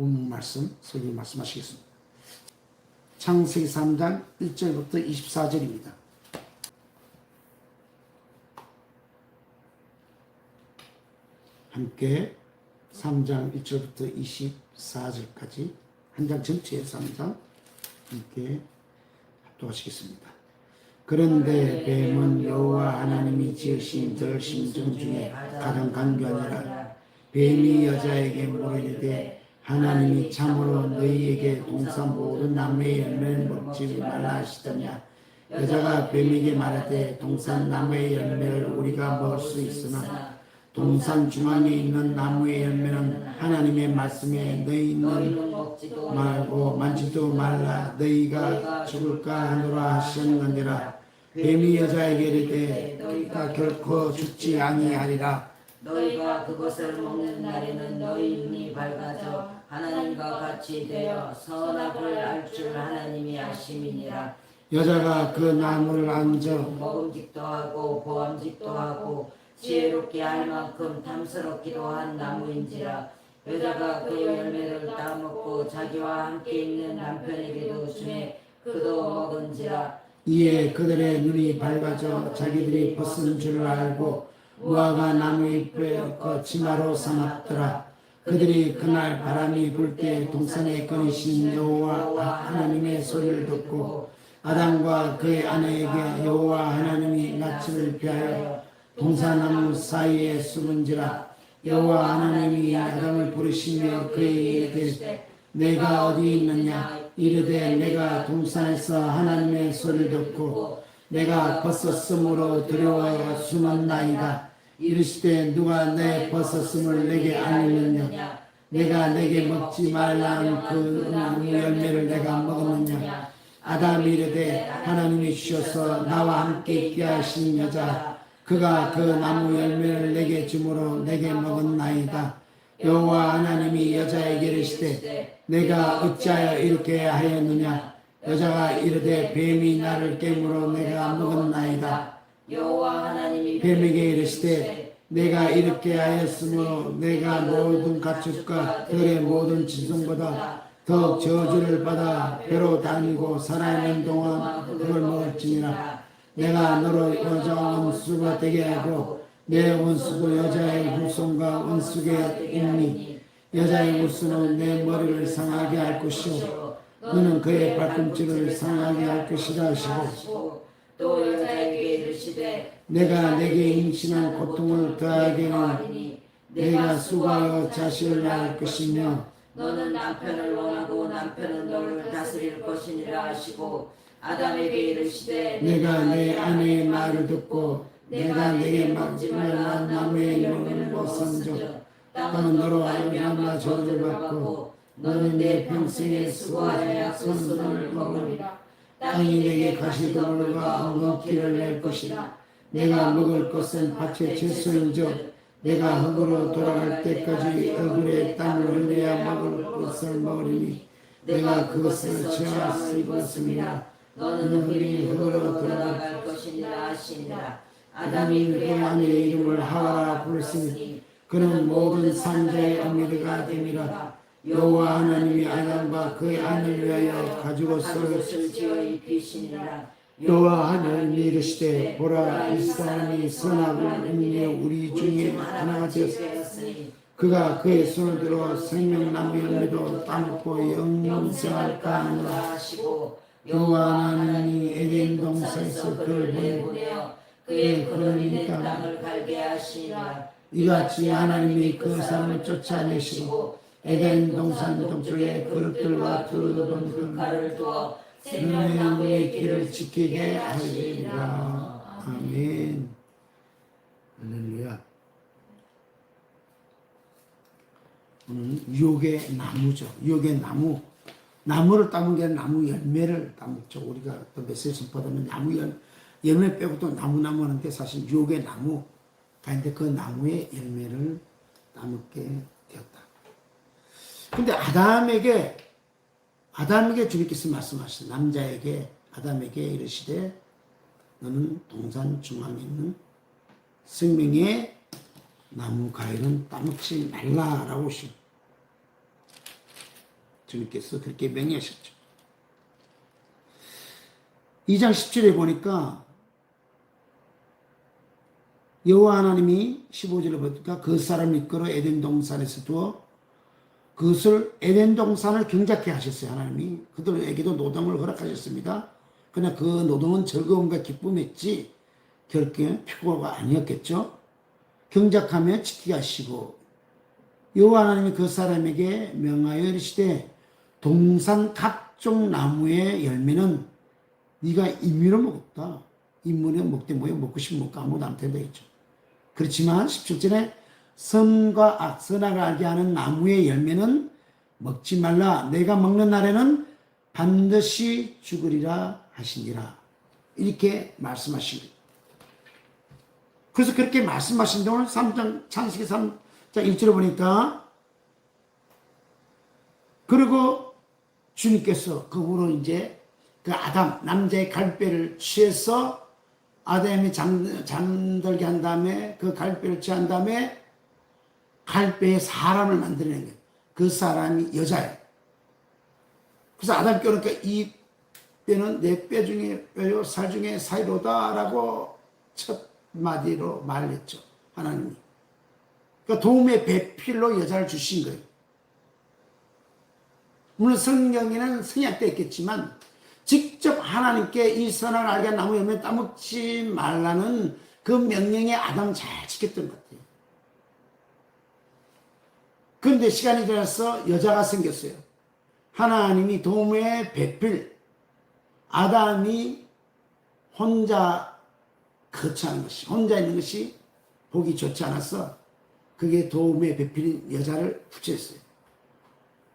본문 말씀, 성경 말씀하시겠습니다. 창세기 3장 1절부터 24절입니다. 함께 3장 1절부터 24절까지 한 장 전체의 3장 함께 합독하시겠습니다. 그런데 뱀은 여호와 하나님이 지으신 들 심정 중에 가장 간교하니라. 뱀이 여자에게 물으되 하나님이 참으로 너희에게 동산 모든 나무의 열매를 먹지 말라 하시더냐. 여자가 뱀에게 말하되 동산 나무의 열매를 우리가 먹을 수 있으나 동산 중앙에 있는 나무의 열매는 하나님의 말씀에 너희는 먹지도 말고 만지도 말라 너희가 죽을까 하노라 하셨느니라. 뱀이 여자에게 이르되 너희가 결코 죽지 아니하리라. 너희가 그것을 먹는 날에는 너희 눈이 밝아져 하나님과 같이 되어 선악을 알 줄 하나님이 아심이니라. 여자가 그 나무를 앉아 먹음직도 하고 보암직도 하고 지혜롭게 할 만큼 탐스럽기도 한 나무인지라. 여자가 그 열매를 따먹고 자기와 함께 있는 남편에게도 주매 그도 먹은지라. 이에 그들의 눈이 밝아져 자기들이 벗은 줄 알고 무화과 나무 잎을 치마로 삼았더라. 그들이 그날 바람이 불 때 동산에 거니신 여호와 하나님의 소리를 듣고 아담과 그의 아내에게 여호와 하나님이 낯을 피하여 동산나무 사이에 숨은지라. 여호와 하나님이 아담을 부르시며 그에게 이르되 내가 어디 있느냐. 이르되 내가 동산에서 하나님의 소리를 듣고 내가 벗었으므로 두려워 숨었나이다. 이르시되 누가 내 벗었음을 내게 알리느냐. 내가 내게 먹지 말라는 그 나무 열매를 내가 먹었느냐. 아담이 이르되 하나님이 주셔서 나와 함께 있게 하신 여자 그가 그 나무 열매를 내게 주므로 내게 먹었나이다. 여호와 하나님이 여자에게 이르시되 내가 어찌하여 이렇게 하였느냐. 여자가 이르되 뱀이 나를 깨물어 내가 먹었나이다. 여호와 하나님이 뱀에게 이르시되 내가 이렇게 하였으므로 내가 모든 가축과 들의 모든 짐승보다 더 저주를 받아 배로 다니고 살아있는 동안 그걸 먹을지니라. 내가 너로 여자와 원수가 되게 하고 내 원수도 여자의 후손과 원수게 있니. 여자의 원수는 내 머리를 상하게 할 것이요 너는 그의 발꿈치를 상하게 할 것이라 하시고 또 여자에게 이르시되 내가 내게 임신한 고통을 더하게 하니 내가 수고하여 자식을 낳을 것이며 너는 남편을 원하고 남편은 너를 다스릴 것이니라 하시고 아담에게 이르시되 내가 내 아내의 말을 듣고 내가 내게 먹지 말라 나무의 열매를 못 선져 땅은 너로 말미암아 저주를 받고 너는 내 평생에 수고하여 손을 먹으리라. 땅이 내게 가시덤불과 엉겅퀴를 낼 것이라. 내가 먹을 것은 밭의 채소인즉 내가 흙으로 돌아갈 때까지 얼굴에 땀을 흘려야 먹을 것을 먹으리니 내가 그것을 죄와 입었습니다. 너는 그리 흙으로 돌아갈 것이니라 하시니라. 아담이 그의 아내의 이름을 하와라 부르시니 그는 모든 산자의 어미가 됨이라. 여호와 하나님이 아담과 그의 아내를 위하여 가죽옷을 지어 입히시니라. 여호와 하나님이 이르시되 보라 이 사람이 선악을 행하여 우리 중에 하나가 되었으니 그가 그의 손을 들어 생명나무 열매도 따먹고 영생할까 하노라 하시고 여호와 하나님이 에덴 동산에서 그를 보내어 그의 그런 땅을 갈게 하시니라. 이같이 하나님이 그 사람을 쫓아내시고 에덴 동산 동쪽에 그릇들과 두루던 그 가를 두어 생명나무의 길을 지키게 하리라. 아멘. 할렐루야. 유혹의 나무죠. 유혹의 나무. 나무를 따먹는 게 아니라 나무 열매를 따먹죠. 우리가 또 메시지 받으면 나무 열매 빼고 또 나무 하는데 사실 유혹의 나무가 있는데 그 나무의 열매를 따먹게 되었다. 근데 아담에게 주님께서 말씀하신 남자에게 아담에게 이르시되 너는 동산 중앙에 있는 생명의 나무 과일은 따먹지 말라라고 주님께서 그렇게 명령하셨죠. 2장 17에 보니까 여호와 하나님이 15절에 보니까 그 사람을 이끌어 에덴 동산에서 두어 그것을 에덴 동산을 경작케 하셨어요. 하나님이 그들에게도 노동을 허락하셨습니다. 그러나 그 노동은 즐거움과 기쁨이었지 결코 피고가 아니었겠죠. 경작하며 지키게 하시고 여호와 하나님이 그 사람에게 명하여 이르시되 동산 각종 나무의 열매는 네가 임의로 먹었다. 임의로 먹되 뭐야 먹고 싶으면 먹고 아무도 안 된다 했죠. 그렇지만 17절에 선과 악, 선악을 알게 하는 나무의 열매는 먹지 말라. 내가 먹는 날에는 반드시 죽으리라 하시니라. 이렇게 말씀하신 거예요. 그래서 그렇게 말씀하신 오늘 3장 창세기 3장 1절에 보니까 그리고 주님께서 그 후로 이제 그 아담 남자의 갈배를 취해서 아담이 잠들게 한 다음에 그 갈배를 취한 다음에 갈배에 사람을 만들어낸 거예요. 그 사람이 여자예요. 그래서 아담이 껴니까 이 뼈는 내 뼈 중에 뼈요 살 중에 사이로다라고 첫 마디로 말을 했죠. 하나님이. 그러니까 도움의 배필로 여자를 주신 거예요. 물론 성경에는 성약돼 있겠지만 직접 하나님께 이 선악을 알게 한 나무 열매 따먹지 말라는 그 명령에 아담은 잘 지켰던 것 같아요. 그런데 시간이 지나서 여자가 생겼어요. 하나님이 도움의 배필, 아담이 혼자 거처하는 것이, 혼자 있는 것이 보기 좋지 않아서 그게 도움의 배필인 여자를 붙였어요.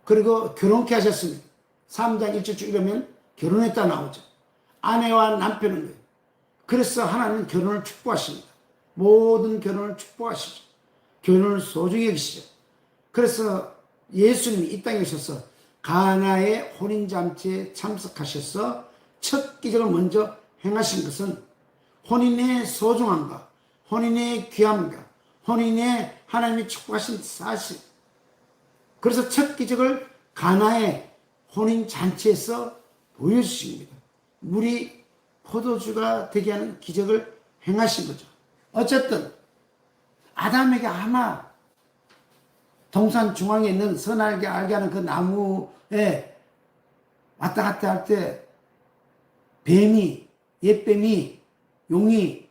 그리고 결혼케 하셨습니다. 3장 1절 쭉 이러면 결혼했다 나오죠. 아내와 남편은 거예요. 그래서 하나님은 결혼을 축복하십니다. 모든 결혼을 축복하시죠. 결혼을 소중히 여기시죠. 그래서 예수님이 이 땅에 오셔서 가나의 혼인잔치에 참석하셔서 첫 기적을 먼저 행하신 것은 혼인의 소중함과 혼인의 귀함과 혼인의 하나님이 축복하신 사실. 그래서 첫 기적을 가나의 혼인잔치에서 보여주십니다. 물이 포도주가 되게 하는 기적을 행하신 거죠. 어쨌든 아담에게 아마 동산 중앙에 있는 선알게 알게 하는 그 나무에 왔다 갔다 할 때 뱀이, 옛뱀이, 용이,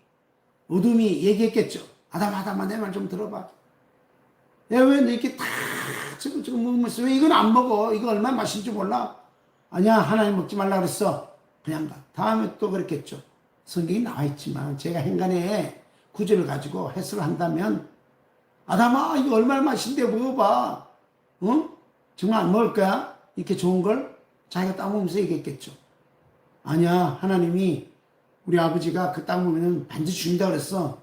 어둠이 얘기했겠죠. 아담아 내 말 좀 들어봐. 야, 왜 이렇게 다 지금 먹으면서 왜 이건 안 먹어? 이거 얼마나 맛있는지 몰라? 아니야, 하나님 먹지 말라 그랬어. 그냥 가. 다음에 또 그랬겠죠. 성경이 나와 있지만 제가 행간에 구절을 가지고 해석을 한다면 아담아 이거 얼마나 맛있는데 먹어봐. 응? 정말 안 먹을 거야? 이렇게 좋은 걸 자기가 따먹으면서 얘기했겠죠. 아니야, 하나님이 우리 아버지가 그 따먹으면 반드시 죽인다 그랬어.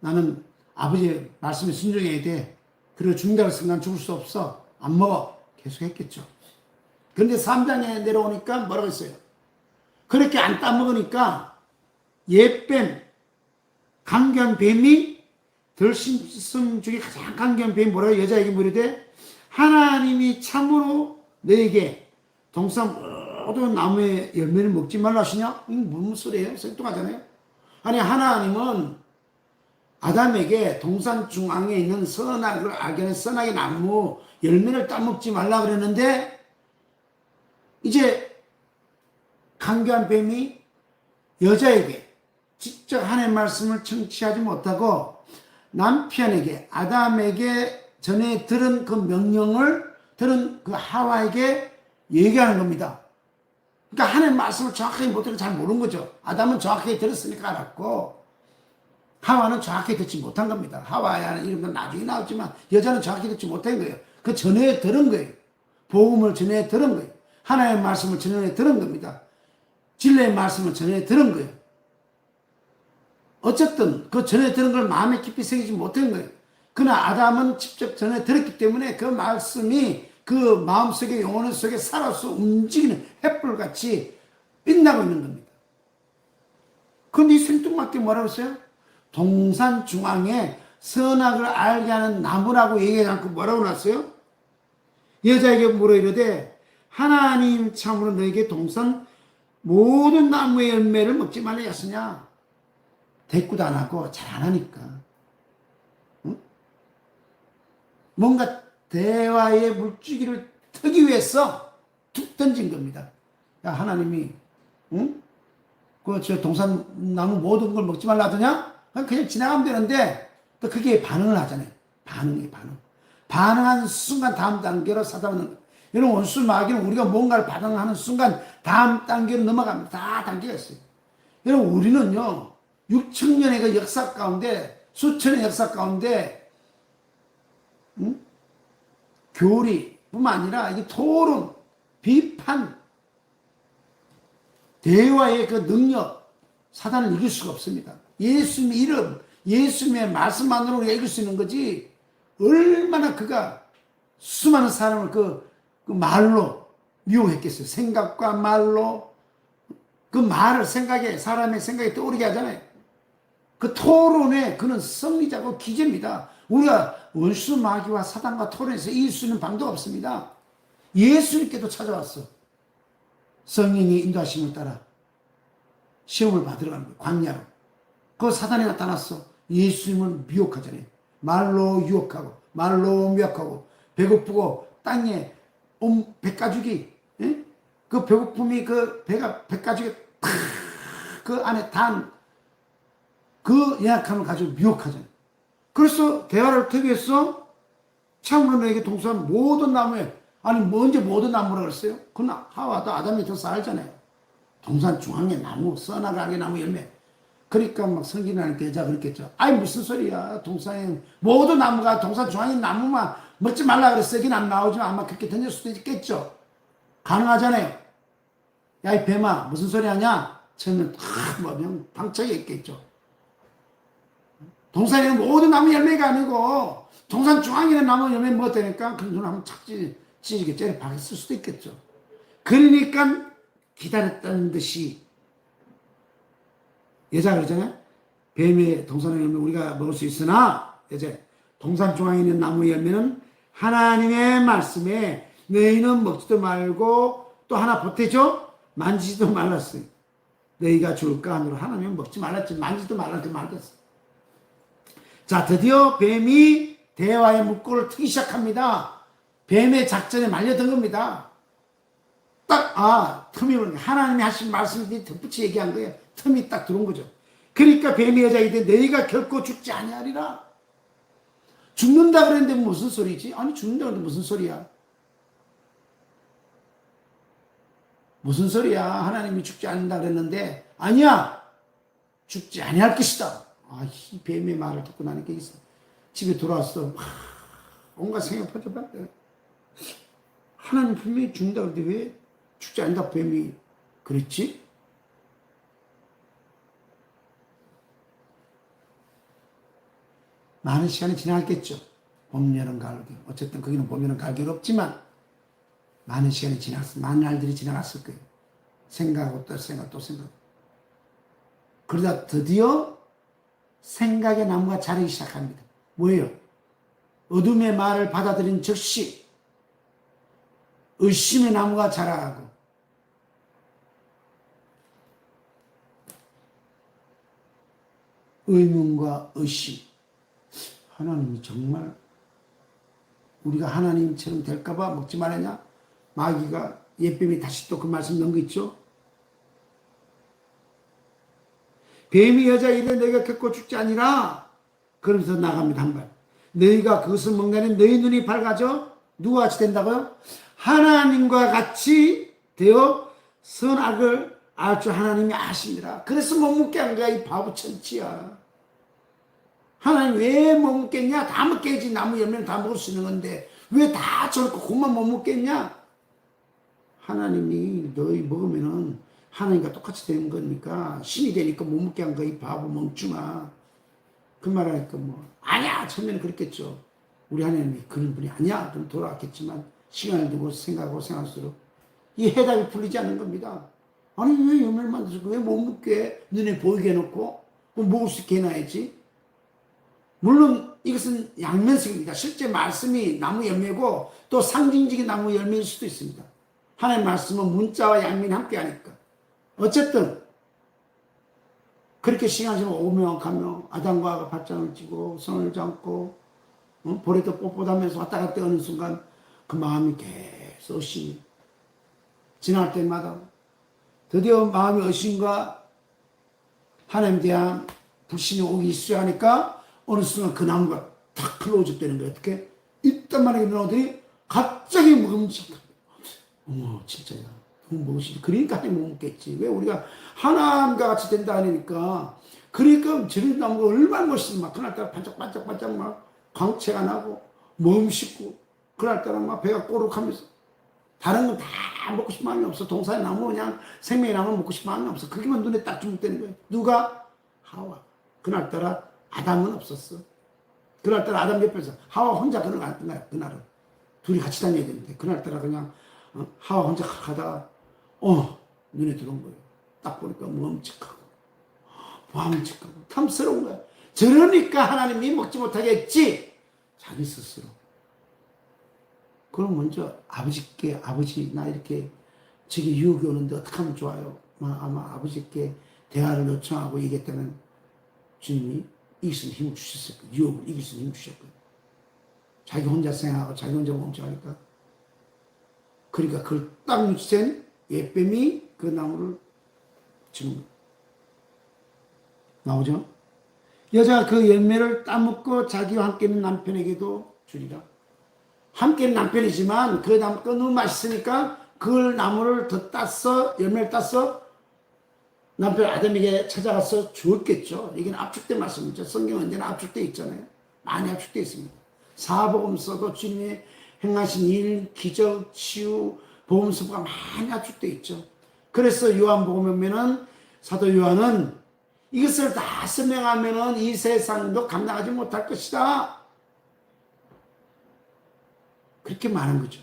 나는 아버지의 말씀에 순종해야 돼. 그리고 죽인다 그랬으면 난 죽을 수 없어. 안 먹어. 계속 했겠죠. 그런데 3장에 내려오니까 뭐라고 했어요? 그렇게 안 따먹으니까 옛뱀, 강견 뱀이 들짐승 중에 가장 강견 뱀이 뭐라고 여자에게 물으되 하나님이 참으로 너에게 동산 모든 나무의 열매를 먹지 말라 하시냐? 이거 무슨 소리예요? 생뚱하잖아요. 아니 하나님은 아담에게 동산 중앙에 있는 선악을 알게 하는 선악의 나무 열매를 따먹지 말라 그랬는데 이제 강교한 뱀이 여자에게 직접 하나님의 말씀을 청취하지 못하고 남편에게 아담에게 전에 들은 그 명령을 들은 그 하와에게 얘기하는 겁니다. 그러니까 하나님의 말씀을 정확하게 못 들은 잘 모르는 거죠. 아담은 정확하게 들었으니까 알았고 하와는 정확히 듣지 못한 겁니다. 하와야는 이름도 나중에 나왔지만 여자는 정확히 듣지 못한 거예요. 그 전에 들은 거예요. 복음을 전에 들은 거예요. 하나님의 말씀을 전에 들은 겁니다. 진리의 말씀을 전에 들은 거예요. 어쨌든 그 전에 들은 걸 마음에 깊이 새기지 못한 거예요. 그러나 아담은 직접 전에 들었기 때문에 그 말씀이 그 마음속에 영혼 속에 살아서 움직이는 햇불같이 빛나고 있는 겁니다. 그런데 이 생뚱맞게 뭐라고 했어요? 동산 중앙에 선악을 알게 하는 나무라고 얘기하지 않고 뭐라고 놨어요? 여자에게 물어 이르되 하나님 참으로 너에게 동산 모든 나무의 열매를 먹지 말라 했으냐? 대꾸도 안 하고 잘 안 하니까. 응? 뭔가 대화의 물줄기를 트기 위해서 툭 던진 겁니다. 야, 하나님이, 응? 저 동산 나무 모든 걸 먹지 말라 하더냐? 그냥 지나가면 되는데, 또 그게 반응을 하잖아요. 반응. 반응한 순간 다음 단계로 사단은, 여러분, 원수 마귀는 우리가 뭔가를 반응하는 순간 다음 단계로 넘어갑니다. 다 단계가 있어요. 여러분, 우리는요, 6천년의 그 역사 가운데, 수천의 역사 가운데, 응? 교리 뿐만 아니라 이 토론, 비판, 대화의 그 능력, 사단을 이길 수가 없습니다. 예수님의 이름, 예수님의 말씀만으로 우리가 이길 수 있는 거지, 얼마나 그가 수많은 사람을 그 말로 미혹했겠어요. 생각과 말로, 그 말을 사람의 생각에 떠오르게 하잖아요. 그 토론에 그는 승리자고 기재입니다. 우리가 원수 마귀와 사단과 토론에서 이길 수 있는 방도가 없습니다. 예수님께도 찾아왔어. 성령이 인도하심을 따라 시험을 받으러 가는 거예요. 광야로. 그 사단이 나타났어. 예수님을 미혹하잖아요. 말로 유혹하고 말로 미혹하고 배고프고 땅에 온 배가죽이, 예? 그 배고픔이 그 배가죽에 탁 그 안에 단 그 연약함을 가지고 미혹하잖아요. 그래서 대화를 트기 위해서 참으로 너에게 동서한 모든 나무에, 아니 뭐 언제 모든 나무라 그랬어요? 그건 하와도 아담이 더 알잖아요. 동산 중앙에 나무, 써나가게 나무 열매. 그러니까 막 성경하니까 여자가 그랬겠죠. 아이 무슨 소리야. 동산에 모든 나무가 동산 중앙에 나무만 먹지 말라 그랬어. 여기는 안 나오지만 아마 그렇게 던질 수도 있겠죠. 가능하잖아요. 야 이 뱀아 무슨 소리 하냐? 처음엔 뭐 그냥 방짝에 있겠죠. 동산에는 모든 나무 열매가 아니고 동산 중앙에 있는 나무 열매 먹었다니까 그 눈 한번 착 찢게 째려 박았을 수도 있겠죠. 그러니까 기다렸다는 듯이 여자가 그러잖아요. 뱀의 동산의 열매 우리가 먹을 수 있으나 이제 동산 중앙에 있는 나무 열매는 하나님의 말씀에 너희는 먹지도 말고 또 하나 보태죠. 만지지도 말랐어요. 너희가 줄까 하느라 하나님은 먹지 말랐지 만지지도 말랐지 말았어. 자, 드디어 뱀이 대화의 물꼬를 트기 시작합니다. 뱀의 작전에 말려든 겁니다. 딱, 틈이 오는 하나님이 하신 말씀이 덧붙이 얘기한 거예요. 틈이 딱 들어온 거죠. 그러니까 뱀이 여자에게 너희가 결코 죽지 아니하리라. 죽는다 그랬는데 무슨 소리지? 아니, 죽는다 그랬는데 무슨 소리야? 무슨 소리야? 하나님이 죽지 않는다 그랬는데, 아니야! 죽지 아니할 것이다. 이 뱀의 말을 듣고 나니까 집에 돌아왔어. 온갖 생각 퍼져봐. 하나님 분명히 죽는다 그랬는데 왜 죽지 않는다 뱀이 그랬지? 많은 시간이 지나갔겠죠. 봄, 여름, 가을. 어쨌든 거기는 봄, 여름, 가을 없지만 많은 시간이 지났어. 많은 날들이 지나갔을 거예요. 생각하고 또 생각 또 생각. 그러다 드디어 생각의 나무가 자라기 시작합니다. 뭐예요? 어둠의 말을 받아들인 즉시 의심의 나무가 자라고 의문과 의심. 하나님이 정말 우리가 하나님처럼 될까봐 먹지 말았냐? 마귀가 옛뱀이 다시 또 그 말씀 넣은 거 있죠? 뱀이 여자 이래 너희가 결코 죽지 아니라 그러면서 나갑니다. 한 발. 너희가 그것을 먹나니 너희 눈이 밝아져 누구와 같이 된다고요? 하나님과 같이 되어 선악을 알 줄 하나님이 아십니다. 그래서 못 먹게 한 거야. 이 바보 천치야. 하나님 왜 못 먹겠냐? 다 먹겠지. 나무 열매는 다 먹을 수 있는 건데 왜 다 저렇게 그만 못 먹겠냐? 하나님이 너희 먹으면은 하나님과 똑같이 되는 거니까 신이 되니까 못 먹게 한 거야. 이 바보 멍충아. 그 말하니까 아니야. 처음에는 그랬겠죠. 우리 하나님이 그런 분이 아니야. 그럼 돌아왔겠지만 시간을 두고 생각할수록 이 해답이 풀리지 않는 겁니다. 아니 왜 열매를 만들어서 왜 못 먹게 눈에 보이게 해놓고 먹을 수 있게 해놔야지. 물론 이것은 양면성입니다. 실제 말씀이 나무 열매고 또 상징적인 나무 열매일 수도 있습니다. 하나님 말씀은 문자와 양면이 함께 하니까. 어쨌든 그렇게 시간이 오며 가며 아담과 하와가 발장을 찌고 손을 잡고 볼에도 뻣뻣하면서 왔다 갔다 하는 순간 그 마음이 계속 의심이 지날 때마다 드디어 마음의 의심과 하나님에 대한 불신이 오기 시작하니까 어느 순간 그 나무가 탁 클로즈되는 거예요. 어떻게? 이딴 말에 일어나더니 갑자기 먹음직하고 어머 진짜야 무엇이 그러니까 하나님 못 먹겠지. 왜 우리가 하나님과 같이 된다 하니까 그러니까 저런 나무가 얼마나 멋있어. 막 그날따라 반짝반짝반짝 막 광채가 나고 먹음직고 그날따라 막 배가 꼬르륵하면서 다른 건 다 먹고 싶은 마음이 없어. 동산의 나무 그냥 생명의 나무 먹고 싶은 마음이 없어. 그게만 눈에 딱 주목되는 거예요. 누가? 하와. 그날따라 아담은 없었어. 그날따라 아담 옆에서 하와 혼자 걸어갔던 거야. 그날은 둘이 같이 다녀야 되는데 그날따라 그냥 하와 혼자 가다가 눈에 들어온 거예요. 딱 보니까 멈칫하고 멈칫하고 탐스러운 거야. 저러니까 하나님이 먹지 못하게 했지. 자기 스스로. 그럼 먼저 아버지께 아버지 나 이렇게 저기 유혹이 오는데 어떻게 하면 좋아요? 아마 아버지께 대화를 요청하고 얘기했다면 주님이 이길 수 있는 힘을 주셨을 거예요. 유혹을 이길 수 있는 힘을 주셨거든요. 자기 혼자 생각하고 자기 혼자 멈춰하니까 그러니까 그걸 딱 눈치챈 예뱀이 그 나무를 주는 거예요. 나오죠? 여자가 그 열매를 따먹고 자기와 함께 있는 남편에게도 주리라. 함께 있는 남편이지만 그 나무가 너무 맛있으니까 그 나무를 더 따서 열매를 따서 남편 아담에게 찾아가서 주었겠죠. 이게 압축된 말씀이죠. 성경은 언제나 압축되어 있잖아요. 많이 압축되어 있습니다. 사복음서도 주님이 행하신 일, 기적, 치유, 복음서가 많이 압축되어 있죠. 그래서 요한복음에 보면은 사도 요한은 이것을 다 설명하면은 이 세상도 감당하지 못할 것이다. 그렇게 말한 거죠.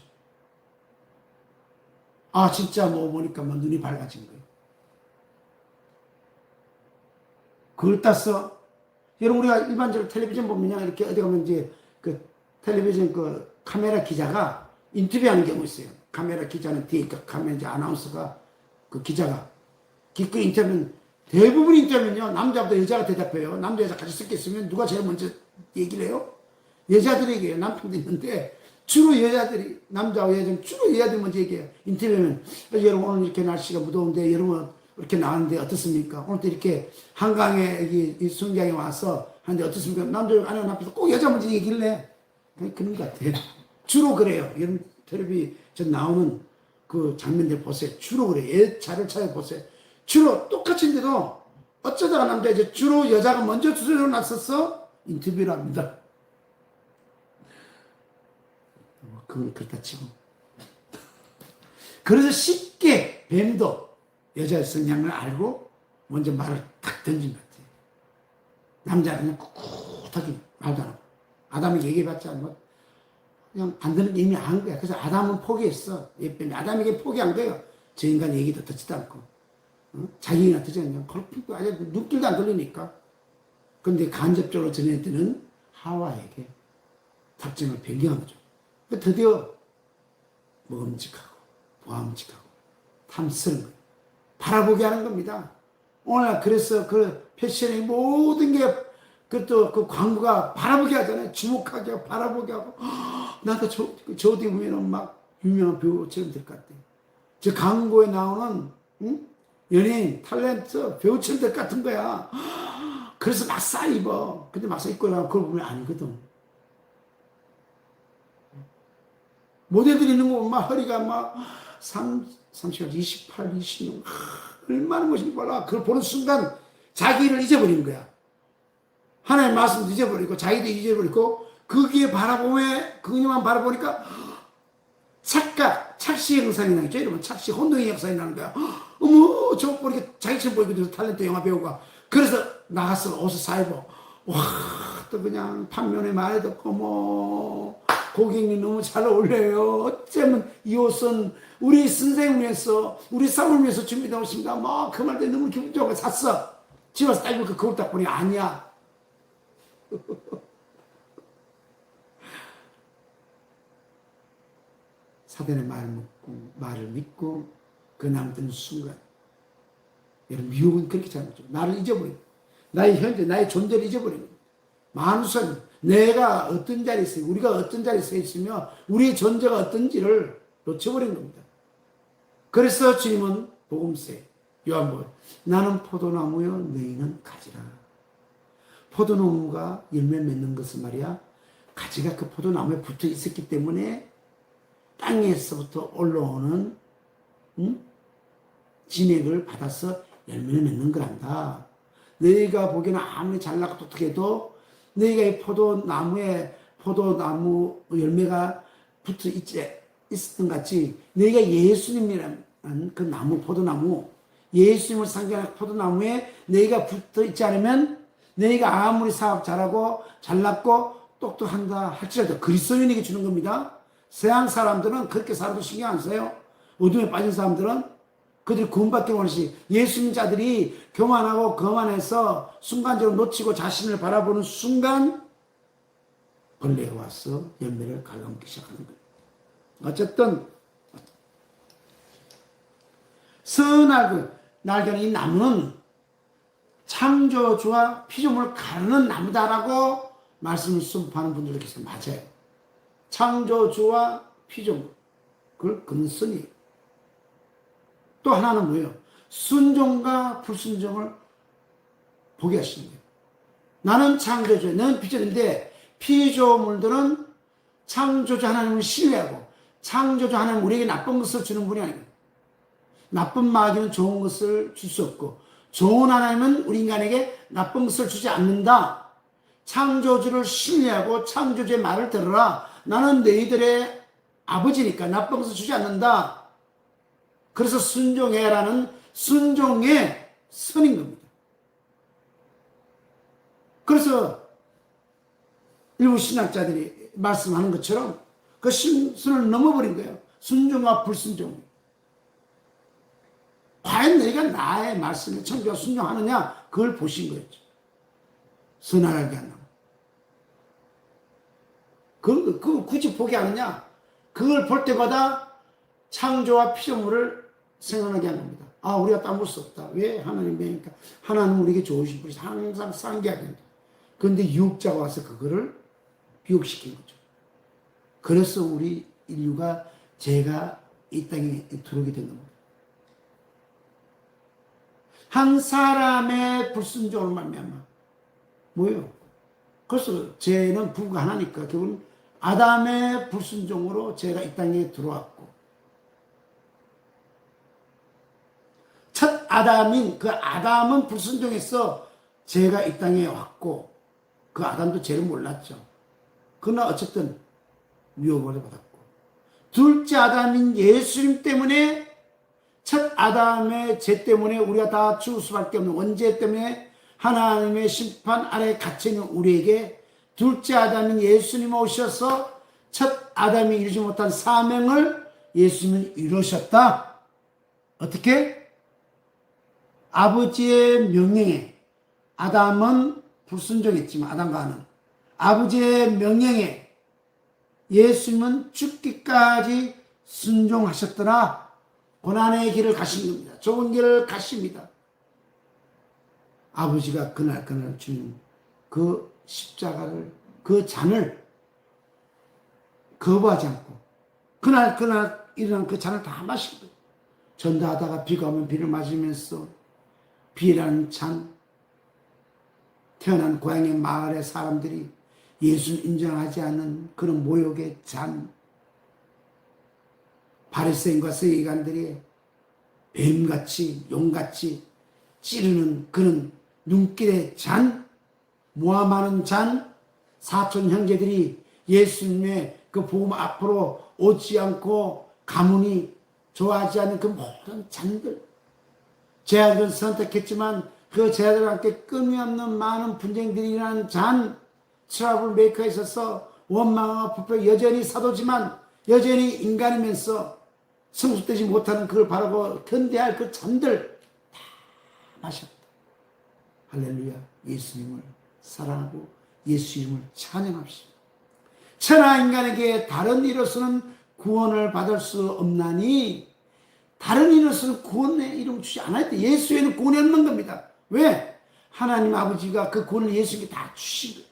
아, 진짜 뭐 보니까 뭐 눈이 밝아진 거예요. 그걸 따서, 여러분, 우리가 일반적으로 텔레비전 보면 이렇게 어디 가면 이제 그 텔레비전 그 카메라 기자가 인터뷰하는 경우 있어요. 카메라 기자는 뒤에 그 카메라 이제 아나운서가 그 기자가 그 인터뷰는 대부분 인터뷰는요, 남자보다 여자가 대답해요. 남자, 여자 같이 섞여 있으면 누가 제일 먼저 얘기를 해요? 여자들에게 남편도 있는데, 주로 여자들이, 남자와 여자는 주로 여자들이 먼저 얘기해요. 인터뷰는, 여러분 오늘 이렇게 날씨가 무더운데, 여러분 이렇게 나왔는데 어떻습니까? 오늘도 이렇게 한강에, 이 순경에 와서 하는데 어떻습니까? 남자, 아니, 남편도 꼭 여자 먼저 얘기를 해. 그런 것 같아요. 주로 그래요. 여러분, 텔레비전 나오는 그 장면들 보세요. 주로 그래요. 차를 찾아보세요. 주로 똑같은데도 어쩌다가 남자 이제 주로 여자가 먼저 주소로 나서서 인터뷰를 합니다. 그건 그렇다 치고. 그래서 쉽게 뱀도 여자의 성향을 알고 먼저 말을 탁 던진 것 같아요. 남자는 그냥 꿋꿋하게 말도 안 하고. 아담에게 얘기해봤자 뭐 그냥 안 듣는 이미 안 거야. 그래서 아담은 포기했어. 예뱀이 아담에게 포기한 거예요. 저 인간 얘기도 듣지도 않고. 자기 얘기나 듣지 않냐. 아주 눈길도 안 돌리니까. 근데 간접적으로 전해드는 하와에게 답정을 변경한 거죠. 드디어 먹음직하고 보암직하고 탐스러운 거예요. 바라보게 하는 겁니다. 오늘 그래서 그 패션의 모든 게 그것도 그 광고가 바라보게 하잖아요. 주목하게 하고 바라보게 하고 나도 저 어디 보면은 막 유명한 배우처럼 될 것 같아요. 저 광고에 나오는 연예인 탤런트 배우처럼 될 것 같은 거야. 그래서 막사 입어. 근데 막사 입고 나면 그걸 보면 아니거든. 모델들이 있는 거 보면 막 허리가 막 30, 28, 26 얼마나 멋있는 거라. 그걸 보는 순간 자기를 잊어버리는 거야. 하나님의 말씀도 잊어버리고 자기도 잊어버리고 거기에 바라보면 그것만 바라보니까 착시 현상이 나죠. 여러분 착시 혼동의 현상이 나는 거야. 어머 저거 보니까 자기처럼 보이거든요. 탤런트 영화 배우가. 그래서 나가서 옷을 사입어. 와 또 그냥 판면에 많이 듣고 뭐 고객님 너무 잘 어울려요. 어쩌면 이 옷은 우리 선생을 위해서 우리 사모를 위해서 준비되어 있습니다. 막 그 말 때 너무 기분 좋아서 샀어. 집에 와서 딱 입고 거울 딱 보니 아니야. 사단의 말을 믿고 그 나무되는 순간 여러분 미혹은 그렇게 잘못죠. 나를 잊어버리고 나의 현재 나의 존재를 잊어버리는 거예요. 만우선 내가 어떤 자리에 있어요. 우리가 어떤 자리에 서 있으며 우리의 존재가 어떤지를 놓쳐버린 겁니다. 그래서 주님은 복음서에 요한복음 나는 포도나무요 너희는 가지라. 포도나무가 열매 맺는 것은 말이야 가지가 그 포도나무에 붙어 있었기 때문에 땅에서부터 올라오는 진액을 받아서 열매를 맺는 거란다. 너희가 보기에는 아무리 잘나고 똑똑해도 너희가 이 포도나무 열매가 붙어 있었던 같이 너희가 예수님이라는 그 나무, 포도나무, 예수님을 상징하는 포도나무에 너희가 붙어 있지 않으면 너희가 아무리 사업 잘하고 잘났고 똑똑한다 할지라도 그리스도인에게 주는 겁니다. 세상 사람들은 그렇게 살아도 신경 안 써요. 어둠에 빠진 사람들은 그들이 구원받기를 원하시 예수 믿는 자들이 교만하고 거만해서 순간적으로 놓치고 자신을 바라보는 순간 벌레가 와서 열매를 갉아먹기 시작하는 거예요. 어쨌든 선악을 날개는 이 나무는 창조주와 피조물을 가르는 나무다라고 말씀을 선포하는 분들도 계세요. 맞아요. 창조주와 피조물 그걸 근선이에요. 또 하나는 뭐예요? 순종과 불순종을 보게 하시는 거예요. 나는 창조주, 너는 피조물인데 피조물들은 창조주 하나님을 신뢰하고 창조주 하나님 우리에게 나쁜 것을 주는 분이 아니고 나쁜 마귀는 좋은 것을 줄 수 없고 좋은 하나님은 우리 인간에게 나쁜 것을 주지 않는다. 창조주를 신뢰하고 창조주의 말을 들어라. 나는 너희들의 아버지니까 나쁜 것을 주지 않는다. 그래서 순종해라는 순종의 선인 겁니다. 그래서 일부 신학자들이 말씀하는 것처럼 그 선을 넘어버린 거예요. 순종과 불순종. 과연 너희가 나의 말씀에 청조와 순종하느냐 그걸 보신 거였죠. 선하게 한다고. 그걸 굳이 포기하느냐 그걸 볼 때마다 창조와 피조물을 생각나게 하는 겁니다. 아 우리가 따볼 수 없다. 왜? 하나님이니까. 하나님은 우리에게 좋으신 분이 항상 상기하게 한다. 그런데 유혹자가 와서 그거를 유혹시킨 거죠. 그래서 우리 인류가 죄가 이 땅에 들어오게 된 겁니다. 한 사람의 불순종을 말미암아 뭐예요? 그래서 죄는 부부가 하나니까 결국은 아담의 불순종으로 죄가 이 땅에 들어왔고 첫 아담인 그 아담은 불순종해서 죄가 이 땅에 왔고 그 아담도 죄를 몰랐죠. 그러나 어쨌든 미움을 받았고 둘째 아담인 예수님 때문에 첫 아담의 죄 때문에 우리가 다 죽을 수밖에 없는 원죄 때문에 하나님의 심판 아래 갇혀있는 우리에게 둘째 아담인 예수님 오셔서 첫 아담이 이루지 못한 사명을 예수님은 이루셨다. 어떻게? 아버지의 명령에 아담은 불순종했지만 아담과 하는 아버지의 명령에 예수님은 죽기까지 순종하셨더라. 고난의 길을 가신 겁니다. 좋은 길을 가십니다. 아버지가 그날 주는 그 십자가를 그 잔을 거부하지 않고 그날 일어난 그 잔을 다 마신 거예요. 전도하다가 비가 오면 비를 맞으면서 비라는 잔 태어난 고향의 마을의 사람들이 예수를 인정하지 않는 그런 모욕의 잔 바리새인과 서기관들이 뱀같이 용같이 찌르는 그런 눈길의 잔 모함하는 잔 사촌 형제들이 예수님의 그 복음 앞으로 오지 않고 가문이 좋아하지 않는 그 모든 잔들 제자들은 선택했지만 그 제자들과 함께 끊임없는 많은 분쟁들이 일어나는 잔 트러블 메이커에 있어서 원망과 부패 여전히 사도지만 여전히 인간이면서 성숙되지 못하는 그걸 바라고 견뎌야 할 그 잔들 다 마셨다. 할렐루야. 예수님을 사랑하고 예수님을 찬양합시다. 천하 인간에게 다른 이로서는 구원을 받을 수 없나니 다른 이로서는 구원의 이름 주지 않았대. 예수에는 구원이 없는 겁니다. 왜? 하나님 아버지가 그 구원을 예수에게 다 주신 거예요.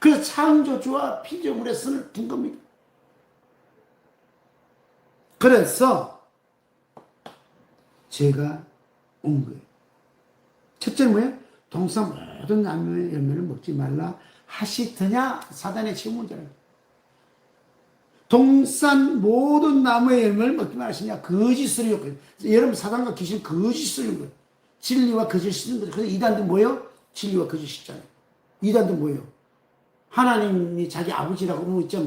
그래서 창조주와 피조물의 선을 둔 겁니다. 그래서 제가 온 거예요. 첫째는 뭐예요? 동산 모든 나무의 열매를 먹지 말라 하시더냐? 사단의 시험문제는 동산 모든 나무의 열매를 먹지 말하시냐? 거짓을 였거든요. 여러분 사단과 귀신 거짓을 연 거예요. 진리와 거짓을 씻는 거죠. 그래서 이단도 뭐예요? 진리와 거짓 씻잖아요. 이단도 뭐예요? 하나님이 자기 아버지라고 뭐 있죠.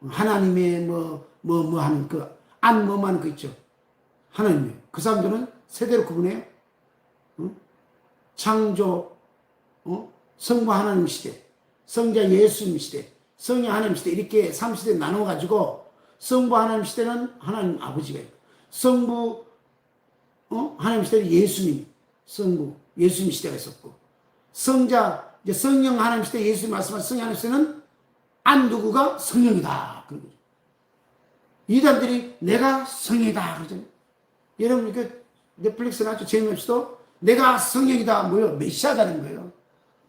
하나님의 하는 하는 거 있죠. 하나님이. 그 사람들은 세대로 구분해요. 창조, 성부 하나님 시대, 성자 예수님 시대, 성령 하나님 시대, 이렇게 3시대 나눠가지고, 성부 하나님 시대는 하나님 아버지가 있고, 성부, 하나님 시대는 예수님, 성부, 예수님 시대가 있었고, 성자, 이제 성령 하나님 시대, 예수님 말씀하신 성령 하나님 시대는 안 누구가 성령이다. 그런 거죠. 이단들이 내가 성령이다. 그러잖아요. 여러분, 그 넷플릭스 나왔죠. 재미없이도 내가 성령이다. 뭐요? 메시아다는 거예요.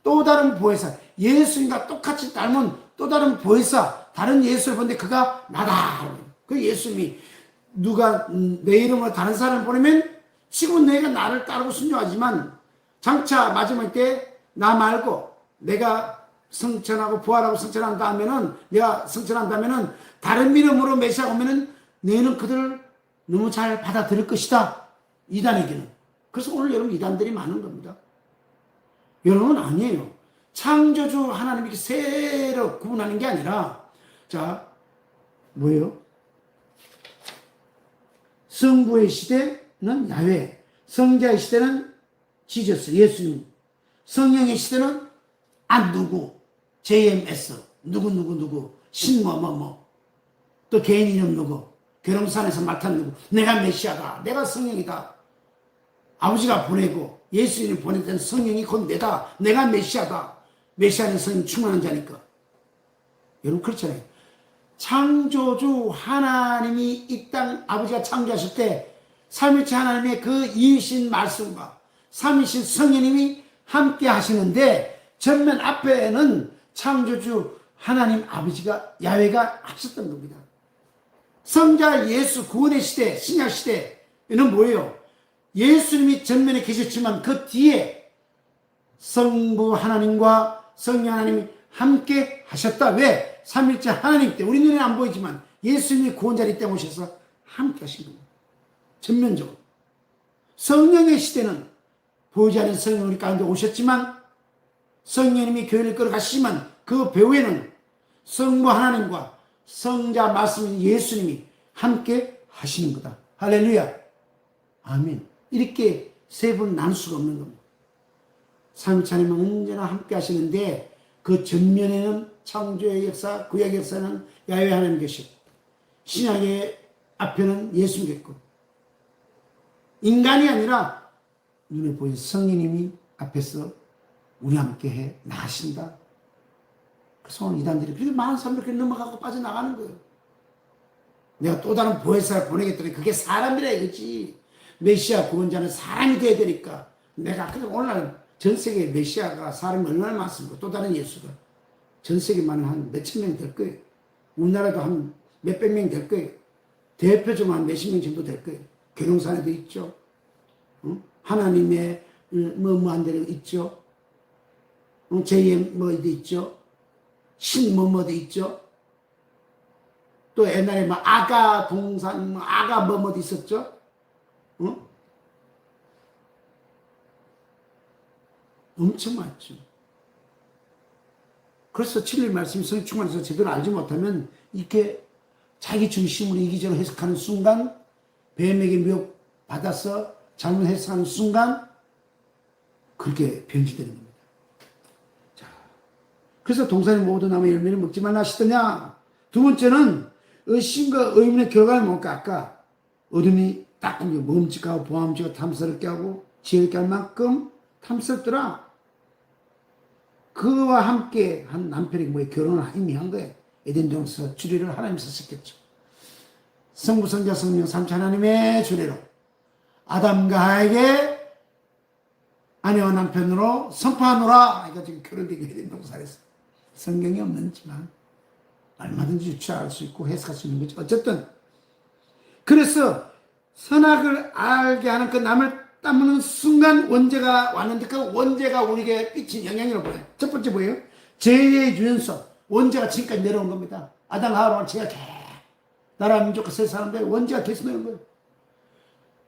또 다른 보혜사. 예수님과 똑같이 닮은 또 다른 보혜사. 다른 예수를 보는데 그가 나다. 그 예수님이 누가 내 이름으로 다른 사람을 보내면 지금 내가 나를 따르고 순종하지만 장차 마지막 때 나 말고 내가 성천하고 부활하고 성천한다 하면은 내가 성천한다면은 다른 이름으로 메시아가 오면은 너희는 그들을 너무 잘 받아들일 것이다. 이단에게는. 그래서 오늘 여러분 이단들이 많은 겁니다. 여러분 아니에요. 창조주 하나님이 이렇게 새로 구분하는 게 아니라 자 뭐예요? 성부의 시대는 야훼, 성자의 시대는 지저스 예수님, 성령의 시대는 안 누구 JMS 누구 신뭐뭐뭐 또 개인 이름 누구 괴롱산에서 맡은 누구 내가 메시아다 내가 성령이다 아버지가 보내고 예수님이 보냈던 성령이 곧 내가 메시아다 메시아는 성령 충만한 자니까 여러분 그렇잖아요. 창조주 하나님이 이 땅 아버지가 창조하실 때 삼위일체 하나님의 그 이으신 말씀과 삼위신 성령님이 함께 하시는데 전면 앞에는 창조주 하나님 아버지가 야훼가 앞섰던 겁니다. 성자 예수 구원의 시대 신약 시대에는 뭐예요? 예수님이 전면에 계셨지만 그 뒤에 성부 하나님과 성령 하나님이 함께 하셨다. 왜? 삼위일체 하나님 때 우리 눈에 안 보이지만 예수님이 구원자리 때 오셔서 함께 하신 겁니다. 전면적으로. 성령의 시대는 보이지 않는 성령 우리 가운데 오셨지만 성령님이 교회를 끌어가시지만 그 배후에는 성부 하나님과 성자 말씀인 예수님이 함께 하시는 거다. 할렐루야. 아멘. 이렇게 세 분 나눌 수가 없는 겁니다. 삼위일체 하나님은 언제나 함께 하시는데 그 전면에는 창조의 역사, 구약의 역사는 야훼 하나님 계시고 신약의 앞에는 예수님 계시고 인간이 아니라 눈에 보이는 성령님이 앞에서 우리 함께 해 나가신다. 그래서 오늘 이단들이 그렇게 많은 사람들이 넘어가고 빠져나가는 거예요. 내가 또 다른 보혜사를 보내겠더니 그게 사람이라 이거지. 메시아 구원자는 사람이 돼야 되니까 내가 그냥 오늘날 전 세계 메시아가 사람이 얼마나 많습니까? 또 다른 예수가 전 세계만 한 몇천 명 될 거예요. 우리나라도 한 몇백 명 될 거예요. 대표적으로 한 몇십 명 정도 될 거예요. 괴룡산에도 있죠. 하나님의 뭐뭐한 데도 있죠. JM 뭐도 있죠. 신 뭐뭐도 있죠. 또 옛날에 뭐 아가 동산 뭐 아가 뭐뭐도 있었죠. 엄청 많죠. 그래서 진리 말씀이 성령 충만해서 제대로 알지 못하면 이렇게 자기 중심으로 이기적으로 해석하는 순간 뱀에게 미혹 받아서 잘못 해석하는 순간 그렇게 변질되는 겁니다. 자, 그래서 동산의 모든 나무의 열매를 먹지 말라 하시더냐. 두 번째는 의심과 의문의 결과는 뭘까? 아까 어둠이 딱 멈칫하고 보암직하고 탐스럽게 하고 지혜롭게 할 만큼 탐스럽더라. 그와 함께 한 남편이 결혼을 이미 한 거예요. 에덴 동서 주례를 하나님 쓰셨겠죠. 성부, 성자, 성령, 삼위 하나님의 주례로 아담과 하에게 아내와 남편으로 선포하노라. 이거 지금 결혼되게 에덴 동산에서 성경이 없는지만 얼마든지 유추할 수 있고 해석할 수 있는 거죠. 어쨌든 그래서 선악을 알게 하는 그 남을 따르는 순간 원죄가 왔는데 그 원죄가 우리에게 끼친 영향을 보여요. 첫 번째 뭐예요? 죄의 유연성. 원죄가 지금까지 내려온 겁니다. 아담 하와를 제가 나라 민족과 세 사람들 원죄가 계속 내려온 거예요.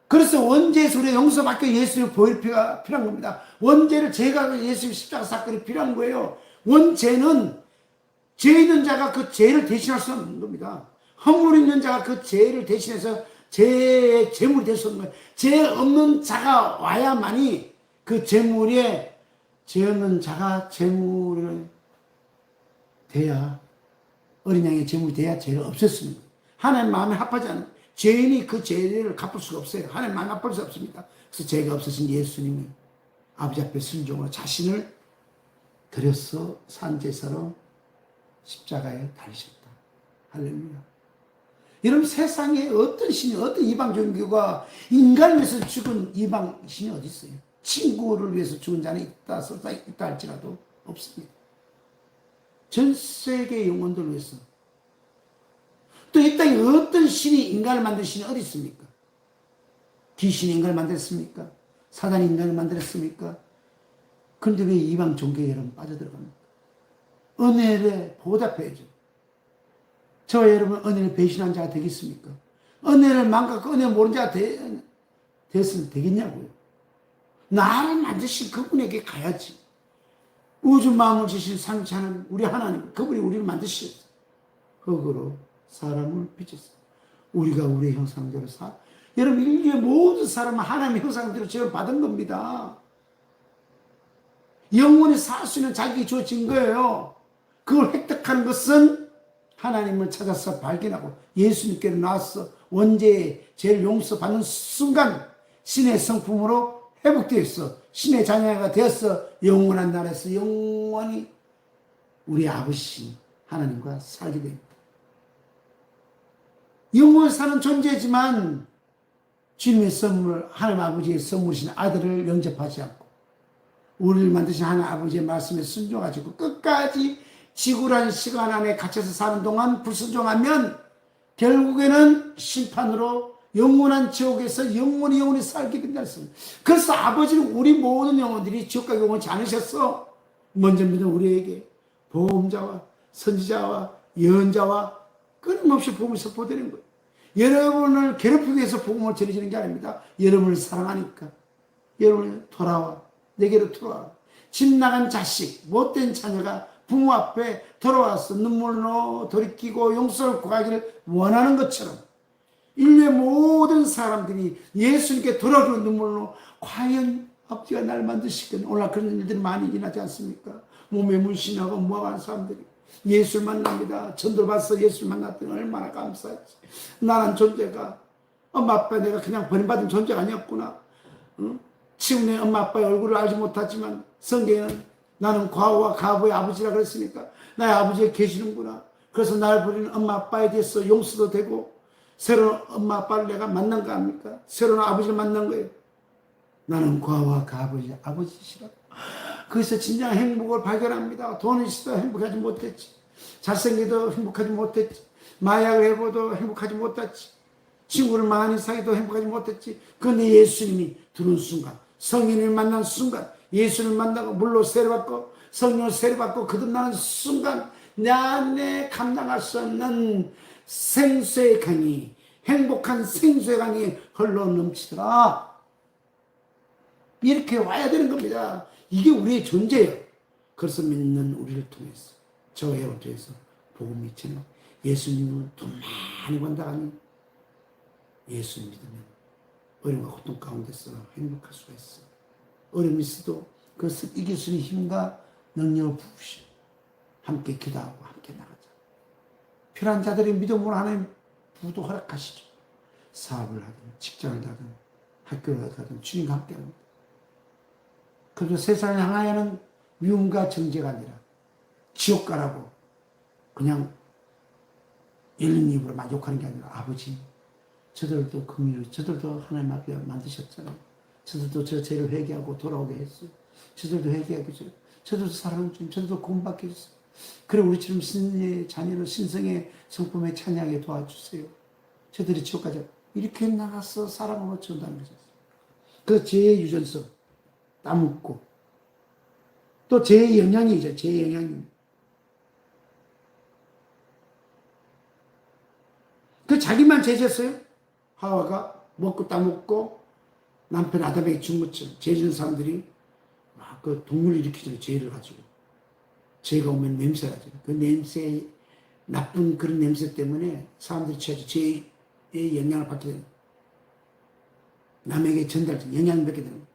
그래서 원죄에서 우리가 용서받기 예수를 보일 필요가 필요한 겁니다. 원죄를 제가 예수 십자가 사건이 필요한 거예요. 원죄는 죄 있는 자가 그 죄를 대신할 수 없는 겁니다. 허물 있는 자가 그 죄를 대신해서 죄의 제물이 될 수 없는 거예요. 죄 없는 자가 와야만이 그 제물에 죄 없는 자가 제물을 돼야 어린 양의 제물이 돼야 죄를 없앴습니다. 하나님 마음에 합하지 않은 죄인이 그 죄를 갚을 수가 없어요. 하나님 마음에 합할 수 없습니다. 그래서 죄가 없으신 예수님이 아버지 앞에 순종으로 자신을 드려서 산제사로 십자가에 달리셨다. 할렐루야. 여러분 세상에 어떤 신이 어떤 이방 종교가 인간을 위해서 죽은 이방 신이 어디 있어요? 친구를 위해서 죽은 자는 있다 할지라도 없습니다. 전 세계 영혼들을 위해서. 또 이 땅에 어떤 신이 인간을 만든 신이 어디 있습니까? 귀신이 인간을 만들었습니까? 사단이 인간을 만들었습니까? 그런데 왜 이방 종교에 여러분 빠져들어갑니까? 은혜를 보답해야죠. 저와 여러분 은혜를 배신한 자가 되겠습니까? 은혜를 망각하고 은혜 모르는 자가 됐으면 되겠냐고요. 나를 만드신 그분에게 가야지. 우주 마음을 주신 상처는 우리 하나님, 그분이 우리를 만드셨어요. 흙으로 사람을 빚었어요. 우리가 우리의 형상대로 여러분 인류의 모든 사람은 하나님의 형상대로 죄를 받은 겁니다. 영원히 살 수 있는 자격이 주어진 거예요. 그걸 획득하는 것은 하나님을 찾아서 발견하고 예수님께로 나와서 원죄의 죄를 용서받는 순간 신의 성품으로 회복되어 있어 신의 자녀가 되어서 영원한 나라에서 영원히 우리 아버지 하나님과 살게 됩니다. 영원히 사는 존재지만 주님의 선물, 하나님 아버지의 선물이신 아들을 영접하지 않고 우리를 만드신 하나님 아버지의 말씀에 순종하시고 끝까지 지구라는 시간 안에 갇혀서 사는 동안 불순종하면 결국에는 심판으로 영원한 지옥에서 영원히 살게 된다 했습니다. 그래서 아버지는 우리 모든 영혼들이 지옥 가기 원치 않으셨어. 먼저 믿은 우리에게 보험자와 선지자와 예언자와 끊임없이 복음을 선포드리는 거예요. 여러분을 괴롭히기 위해서 복음을 전해지는 게 아닙니다. 여러분을 사랑하니까 여러분을 돌아와 내게로 돌아와. 집 나간 자식 못된 자녀가 부모 앞에 돌아와서 눈물로 돌이키고 용서를 구하기를 원하는 것처럼 인류의 모든 사람들이 예수님께 돌아오는 눈물로 과연 아버지가 날 만드시겠나. 오늘 그런 일들이 많이 일어나지 않습니까? 몸에 문신하고 무화과한 사람들이 예수를 만납니다. 전도를 받아서 예수를 만났더니 얼마나 감사했지. 나란 존재가 엄마 아빠 내가 그냥 버림받은 존재가 아니었구나. 응? 지금 내 엄마 아빠의 얼굴을 알지 못하지만 성경에는 나는 과부와 가부의 아버지라 그랬으니까 나의 아버지가 계시는구나. 그래서 나를 버리는 엄마 아빠에 대해서 용서도 되고 새로운 엄마 아빠를 내가 만난 거 아닙니까? 새로운 아버지를 만난 거예요. 나는 과부와 가부의 아버지시라. 그래서 진정한 행복을 발견합니다. 돈이 있어도 행복하지 못했지. 잘생겨도 행복하지 못했지. 마약을 해봐도 행복하지 못했지. 친구를 많이 사귀도 행복하지 못했지. 그런데 예수님이 들어온 순간, 성인을 만난 순간, 예수를 만나고 물로 세례받고 성령을 세례받고 거듭나는 순간 내 안에 감당할 수 없는 생수의 강이, 행복한 생수의 강이 흘러 넘치더라. 이렇게 와야 되는 겁니다. 이게 우리의 존재예요. 그래서 믿는 우리를 통해서 저와 여러분을 통해서 복음이 전해. 예수님은 돈 많이 번다가니 예수님 믿으면 어려움과 고통 가운데서 행복할 수가 있어. 어려움이 있어도 그것을 이길 수 있는 힘과 능력을 부으시오. 함께 기도하고 함께 나가자. 필요한 자들의 믿음으로 하나님 부도 허락하시죠. 사업을 하든 직장을 가든 학교를 가든 주님과 함께 합니다. 그리고 세상을 향하여는 미움과 정죄가 아니라 지옥 가라고 그냥 열린 입으로 만족하는 게 아니라 아버지 저들도 긍휼히 저들도 하나님 앞에 만드셨잖아요. 저들도 저 죄를 회개하고 돌아오게 했어요. 저들도 회개하게 해줘요. 저들도 사랑을 주님 저들도 구원받게 해주세요. 그래 우리처럼 신의 자녀를 신성의 성품에 찬양하게 도와주세요. 저들이 지옥까지 이렇게 나가서 사랑으로 전도하는 거죠. 그 죄의 유전성 따먹고 또 죄의 영향이죠. 죄의 영향입니다. 그 자기만 죄졌어요. 하와가 먹고 따먹고 남편 아담에게 준 것처럼 죄 지는 사람들이 막 그 동물 일으키는 죄를 가지고 죄가 오면 냄새가 나죠. 그 냄새 나쁜 그런 냄새 때문에 사람들이 취하죠. 죄의 영향을 받게 되는 남에게 전달되는 영향을 받게 되는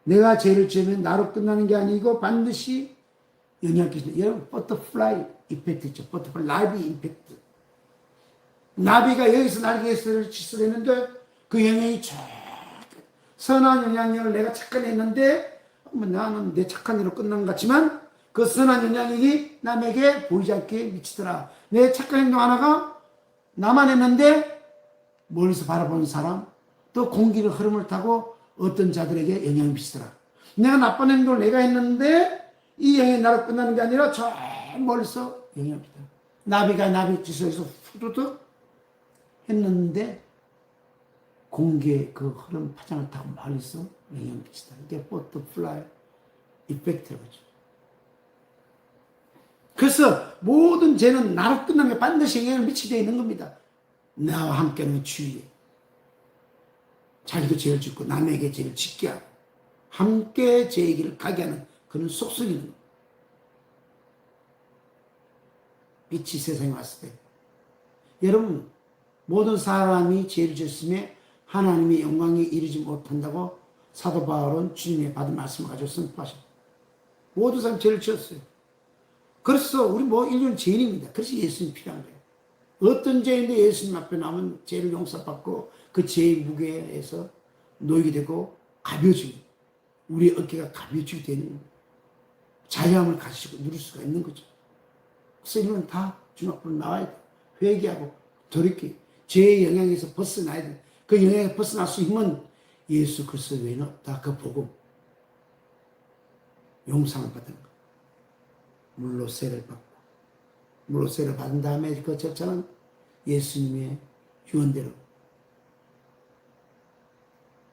내가 죄를 지으면 나로 끝나는 게 아니고 반드시 영향을 끼치는 여러분 버터플라이 이펙트 있죠. 버터플라이 라이브 이펙트 나비가 여기서 날개를 치수했는데 그 영향이 쫙 선한 영향력을 내가 착한 했는데 나는 내 착한 일로 끝난 것 같지만 그 선한 영향력이 남에게 보이지 않게 미치더라. 내 착한 행동 하나가 나만 했는데 멀리서 바라보는 사람 또 공기의 흐름을 타고 어떤 자들에게 영향을 미치더라. 내가 나쁜 행동을 내가 했는데 이 영향이 나로 끝나는 게 아니라 저 멀리서 영향을 미치더라. 나비가 나비 지수에서 후두둑 했는데 공기의 그 흐름 파장을 타고 멀리서 영향을 미치다. 이게 버터플라이 이펙트라고죠. 그래서 모든 죄는 나로 끝나면 반드시 영향을 미치게 있는 겁니다. 나와 함께하는 주의에 자기도 죄를 짓고 남에게 죄를 짓게 하고 함께 죄의 길을 가게 하는 그런 속성이 있는 겁니다. 빛이 세상에 왔을 때 여러분 모든 사람이 죄를 지었음에 하나님의 영광에 이르지 못한다고 사도 바울은 주님의 받은 말씀을 가지고 선포하십니다. 모든 사람이 죄를 지었어요. 그래서 우리 인류는 죄인입니다. 그래서 예수님이 필요한 거예요. 어떤 죄인데 예수님 앞에 나오면 죄를 용서받고 그 죄의 무게에서 놓이게 되고 가벼워지고 우리의 어깨가 가벼워지게 되는 거예요. 자유함을 가지고 누릴 수가 있는 거죠. 그래서 이건 다 주님 앞으로 나와야 돼요. 회개하고 돌이키 죄의 영향에서 벗어나야 돼. 그 영향에서 벗어날 수 있는 예수 그리스도 외에는 없다. 그 복음 용상을 받는 거. 물로 세를 받고 물로 세를 받은 다음에 그 절차는 예수님의 유언대로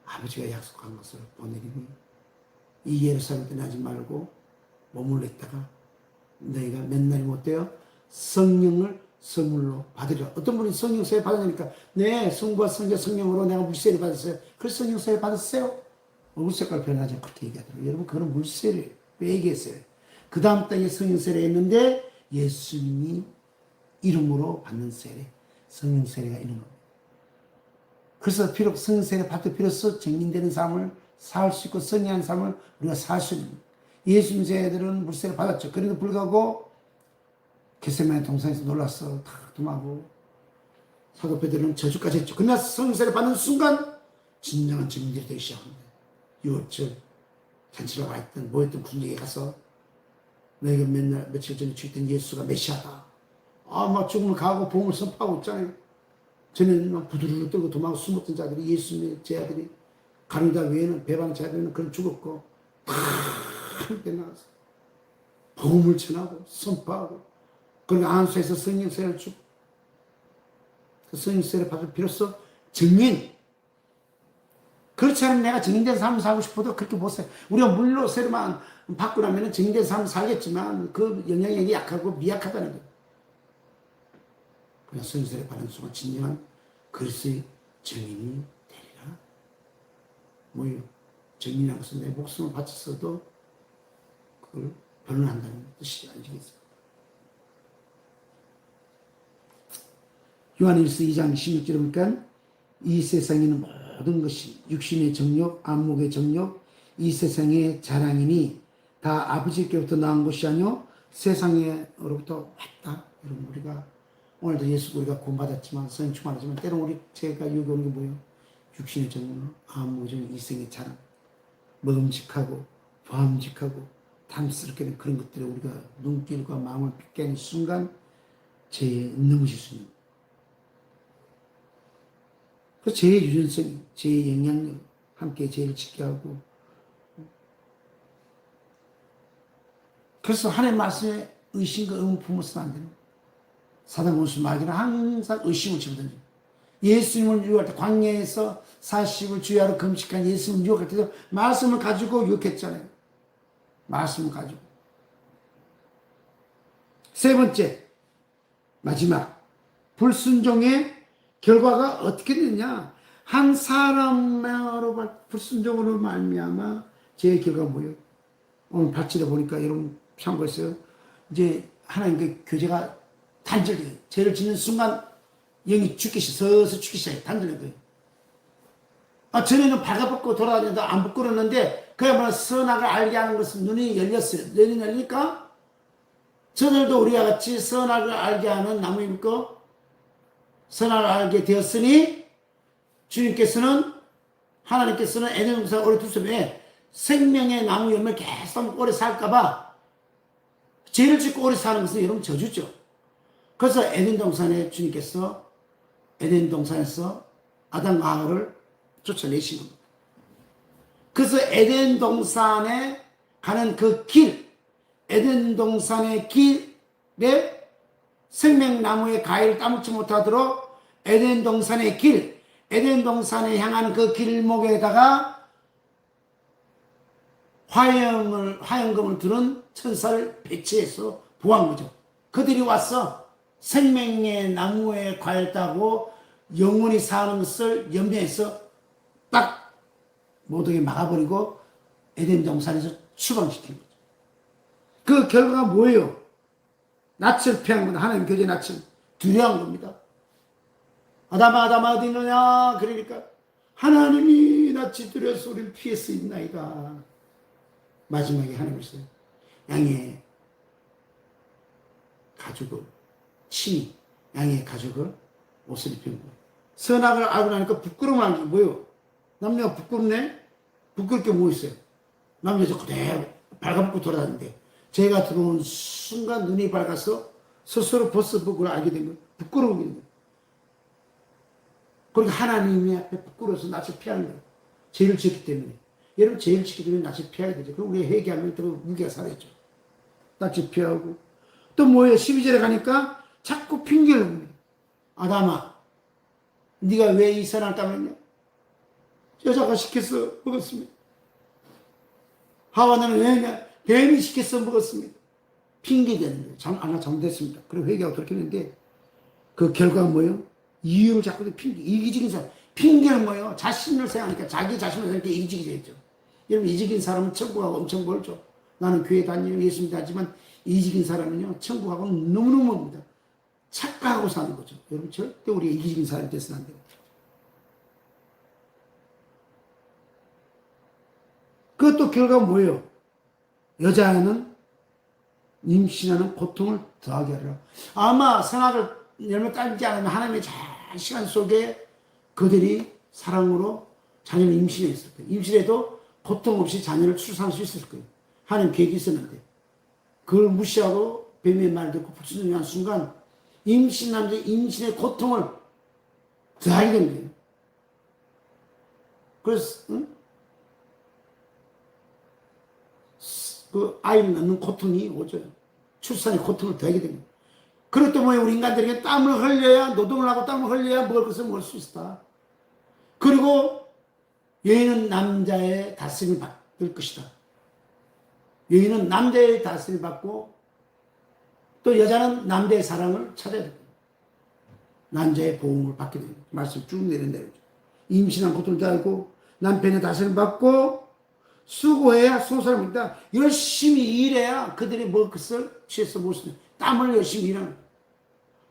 아버지가 약속한 것을 보내리니 이 예루살렘 떠나지 말고 머물러 있다가 너희가 몇 날이 못 되어 성령을 선물로 받으리라. 어떤 분이 성령 세례 받으니까 네 성부와 성자 성령으로 내가 물세례 받았어요. 그래서 성령 세례 받았어요. 얼굴 색깔 변하지 그렇게 얘기하더라고요. 여러분 그건 물세례 왜 얘기했어요? 그 다음 땅에 성령 세례 했는데 예수님이 이름으로 받는 세례 성령 세례가 있는 겁니다. 그래서 비록 성령 세례 받을 필요서 증인되는 삶을 살 수 있고 성령한 삶을 우리가 살 수 있는 예수님 세례들은 물세례 받았죠. 그래도 불구하고 겟세마네 동산에서 놀라서 다 도망하고 사도 베드로는 저주까지 했죠. 그러나 성세를 받는 순간 진정한 증인들이 되기 시작합니다. 유월절 잔치로 와 있던 모였던 군중에 가서 너희가 며칠 전에 죽였던 예수가 메시아다. 막 죽음을 가하고 복음을 선포하고 있잖아요. 전에는 막 부두르르 떨고 도망하고 숨었던 자들이 예수님의 제자들이 가룟유다 외에는 배방 자들은 그런 죽었고 다 함께 나가서 복음을 전하고 선포하고 그리고 안수에서 성령세를 주고 그 성령세를 받을 필요서 증인 그렇지 않으면 내가 증인된 삶을 살고 싶어도 그렇게 못 살아요. 우리가 물로 세례만 받고 나면 증인된 삶을 살겠지만 그 영향력이 약하고 미약하다는 거예요. 그냥 성령세를 받는 순간 진정한 그리스도의 증인이 되리라. 뭐예요? 증인이라는 것은 내 목숨을 바쳤어도 그걸 변론한다는 뜻이 아니겠어요? 요한일서 2장 16절에 보니까 이 세상에는 모든 것이 육신의 정욕, 안목의 정욕, 이 세상의 자랑이니 다 아버지께로부터 나온 것이 아니요 세상으로부터 왔다. 여러분 우리가 오늘도 예수 우리가 구원받았지만 성령 충만하지만 때로 우리 제가 여기 오는 게 뭐예요? 육신의 정욕, 안목의 정욕, 이 세상의 자랑, 먹음직하고 보암직하고 탐스럽게 된 그런 것들에 우리가 눈길과 마음을 빗게 하는 순간 죄에 넘으실 수 있는. 그 죄의 유전성, 죄의 영향력, 함께 죄를 짓게 하고. 그래서 하나님의 말씀에 의심과 의문 품어서는 안 되는 거예요. 사단 원수 마귀는 항상 의심을 집어던져. 예수님을 유혹할 때 광야에서 40을 주야로 금식한 예수님을 유혹할 때도 말씀을 가지고 유혹했잖아요. 말씀을 가지고. 세 번째, 마지막, 불순종의 결과가 어떻게 되냐? 한 사람으로 불순종으로 말미암아 죄의 결과가 뭐예요? 오늘 발치를 보니까 여러분 참고했어요. 이제 하나님과 교제가 단절돼요. 죄를 짓는 순간 영이 서서 죽기 시작해. 단절된 거예요. 전에는 발가벗고 돌아다니도 안 부끄러웠는데 그야말로 선악을 알게 하는 것은 눈이 열렸어요. 눈이 열리니까 저들도 우리와 같이 선악을 알게 하는 나무입니까? 선악을 알게 되었으니 주님께서는 하나님께서는 에덴 동산을 오래 두셨으면 생명의 나무 열매를 계속 오래 살까봐 죄를 짓고 오래 사는 것은 여러분 저주죠. 그래서 에덴 동산에 주님께서 에덴 동산에서 아담과 하와를 쫓아내신 겁니다. 그래서 에덴 동산에 가는 그 길, 에덴 동산의 길에 생명나무의 가위를 따먹지 못하도록 에덴 동산의 길, 에덴 동산에 향하는 그 길목에다가 화영금을 두른 천사를 배치해서 보호한 거죠. 그들이 와서 생명의 나무에 과일 따고 영원히 사는 것을 염려해서 딱 모두게 막아버리고 에덴 동산에서 추방시킨 거죠. 그 결과가 뭐예요? 낯을 피한 겁니다. 하나님 교제 낯을 두려운 겁니다. 아담아 어디 있느냐? 그러니까 하나님이 낯이 두려워서 우리를 피해서 있나이다. 마지막에 하나님이 있어요. 양의 가죽을 친히 양의 가죽을 옷을 입힌 거예요. 선악을 알고 나니까 부끄러움한 게 뭐예요? 남녀가 부끄럽네? 부끄러울 게 뭐 있어요? 남녀가 그대로 발가벗고 돌아다니는데 죄가 들어온 순간 눈이 밝아서 스스로 벗어보고 그걸 알게 된 거예요. 부끄러운 거예요. 그러니까 하나님의 앞에 부끄러워서 낯을 피하는 거예요. 죄를 지었기 때문에. 여러분 죄를 지기 때문에 낯을 피해야 되죠. 그럼 우리가 회개하면 더 무게가 살아있죠. 낯을 피하고 또 뭐예요? 12절에 가니까 자꾸 핑계를 봅니다. 아담아 네가 왜 이 선악을 따먹냐? 여자가 시켜서 먹었습니다. 하와는 왜냐? 뱀이 시켜서 먹었습니다. 핑계대는 거예요. 아마 잘못됐습니다. 그리고 회개하고 그렇게 했는데 그 결과가 뭐예요? 이유를 자꾸 핑계, 이기적인 사람. 핑계는 뭐예요? 자신을 생각하니까 자기 자신을 생각하니까 이기적이 되죠. 여러분 이기적인 사람은 천국하고 엄청 멀죠. 나는 교회 다니고 예수님 다니지만 이기적인 사람은요 천국하고는 너무너무 멉니다. 착각하고 사는 거죠. 여러분 절대 우리가 이기적인 사람이 돼서는 안 돼요. 그것도 결과가 뭐예요? 여자는 임신하는 고통을 더하게 하리라. 아마 선악을 열매 따지 않으면 하나님의 시간 속에 그들이 사랑으로 자녀를 임신했을 거예요. 임신해도 고통 없이 자녀를 출산할 수 있을 거예요. 하나님 계획이 있었는데 그걸 무시하고 뱀의 말 듣고 불순종한 순간 임신 남자 임신의 고통을 더하게 된 거예요. 그래서 그 아이를 낳는 고통이 오죠. 출산의 고통을 더하게 됩니다. 그리고 또 뭐예요? 우리 인간들에게 땀을 흘려야, 노동을 하고 땀을 흘려야 먹을 것을 먹을 수 있다. 그리고 여인은 남자의 다스림을 받을 것이다. 여인은 남자의 다스림을 받고 또 여자는 남자의 사랑을 찾아야 됩니다. 남자의 보호를 받게 됩니다. 말씀 쭉 내린다. 임신한 고통을 달고 남편의 다스림을 받고 수고해야 수고사를 먹다. 열심히 일해야 그들이 먹을 것을 취해서 먹을 수 있는 땀을 열심히 일하는.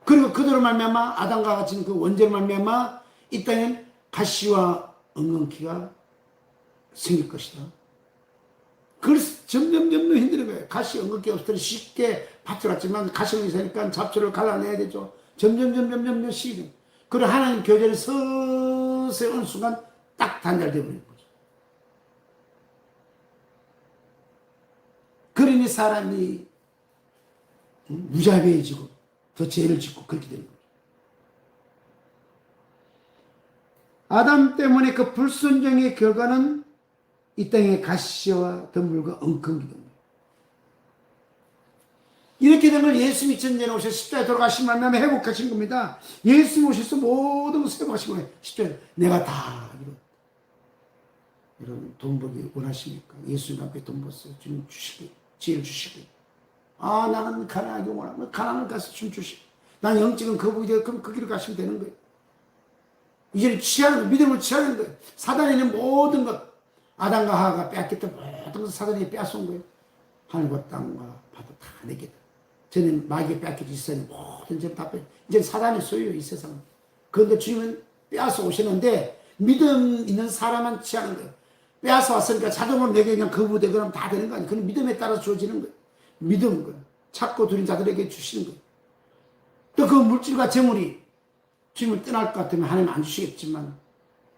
그리고 그들을 말미암아 아담과 같이 그 원죄를 말미암아 이 땅엔 가시와 엉겅퀴가 생길 것이다. 그래서 점점 힘든 거예요. 가시 엉겅퀴가 없을 때는 쉽게 밭을 왔지만 가시 엉겅퀴가 있으니까 잡초를 갈라내야 되죠. 점점 시기. 그리고 하나님 교제를 서서히 어느 순간 딱 단절되어 버리는 거죠. 그러니 사람이 무자비해지고 더 죄를 짓고 그렇게 되는 거예요. 아담 때문에 그 불순종의 결과는 이 땅에 가시와 덤불과 엉겅기가 됩니다. 이렇게 된 걸 예수님이 전쟁에 오셔서 십자가에 돌아가신 만남에 회복하신 겁니다. 예수님이 오셔서 모든 것을 회복하신 거예요. 십자가에 내가 다 이뤘다. 여러분 돈 벌기 원하십니까? 예수님 앞에 돈 벌어요. 주님 주시고 지혜를 주시고 나는 가난하기 원하면 가난을 가서 좀 주시고 난 영적인 거북이 되어 그럼 그 길을 가시면 되는 거예요. 이제는 취하는 거예요. 믿음을 취하는 거예요. 사단에 있는 모든 것 아담과 하와가 빼앗겼던 모든 것을 사단이 빼앗은 거예요. 하늘과 땅과 바다 다 내게. 저는 마귀에 빼앗겨진 세상에 모든 점 다 빼. 이제 사단의 소유예요, 이 세상은. 그런데 주님은 빼앗아 오시는데 믿음 있는 사람만 취하는 거예요. 빼앗아 왔으니까 자동으로 내게 그냥 거부되거나 다 되는 거 아니에요. 그건 믿음에 따라 주어지는 거예요. 믿음은 거예요. 찾고 두린 자들에게 주시는 거예요. 또 그 물질과 재물이 주님을 떠날 것 같으면 하나님 안 주시겠지만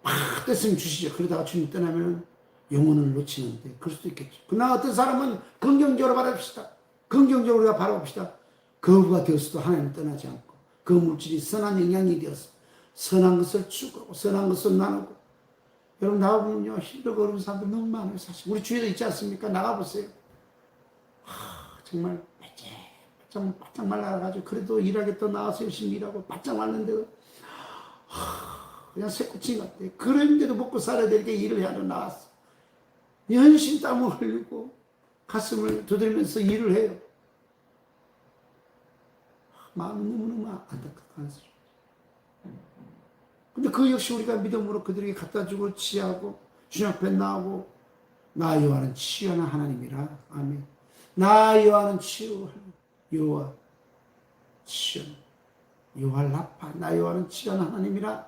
막 뗐으면 주시죠. 그러다가 주님 떠나면 영혼을 놓치는데 그럴 수도 있겠죠. 그러나 어떤 사람은 긍정적으로 바라봅시다. 긍정적으로 우리가 바라봅시다. 거부가 되었어도 하나님을 떠나지 않고 그 물질이 선한 영향이 되어서 선한 것을 추구하고 선한 것을 나누고. 여러분 나가보면요 힘들고 어려운 사람들 너무 많아요. 사실 우리 주위에도 있지 않습니까? 나가보세요. 정말 바짝 말라가지고 그래도 일하게 또 나와서 열심히 일하고 바짝 말랐는데도 그냥 새꼬치 같아. 그런데도 먹고 살아야 되니까 일을 하러 나왔어. 연신 땀을 흘리고 가슴을 두드리면서 일을 해요. 마음이 너무너무 안타깝한 소리. 근데 그 역시 우리가 믿음으로 그들에게 갖다 주고 치하고 주님 앞에 나오고 나 여호와는 치유하는 하나님이라. 아멘. 나 여호와는 치유하는 여호와 치유하는 여호와 라파. 나 여호와는 치유하는 하나님이라.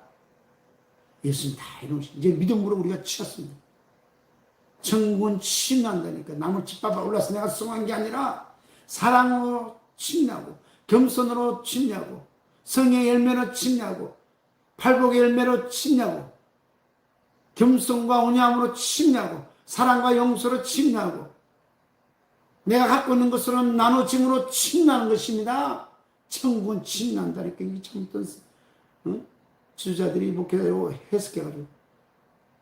예수님 다 이루신 이제 믿음으로 우리가 치웠습니다. 천국은 침난다니까. 나무 집밥에 올라서 내가 성한 게 아니라 사랑으로 침냐고 겸손으로 침냐고 성의 열매로 침냐고 팔복의 열매로 침냐고 겸손과 온유함으로 침냐고 사랑과 용서로 침냐고 내가 갖고 있는 것으로 나눠짐으로 침나는 것입니다. 천국은 침난다니까. 이게 참 어떤 지도자들이 목회자로 해석해가지고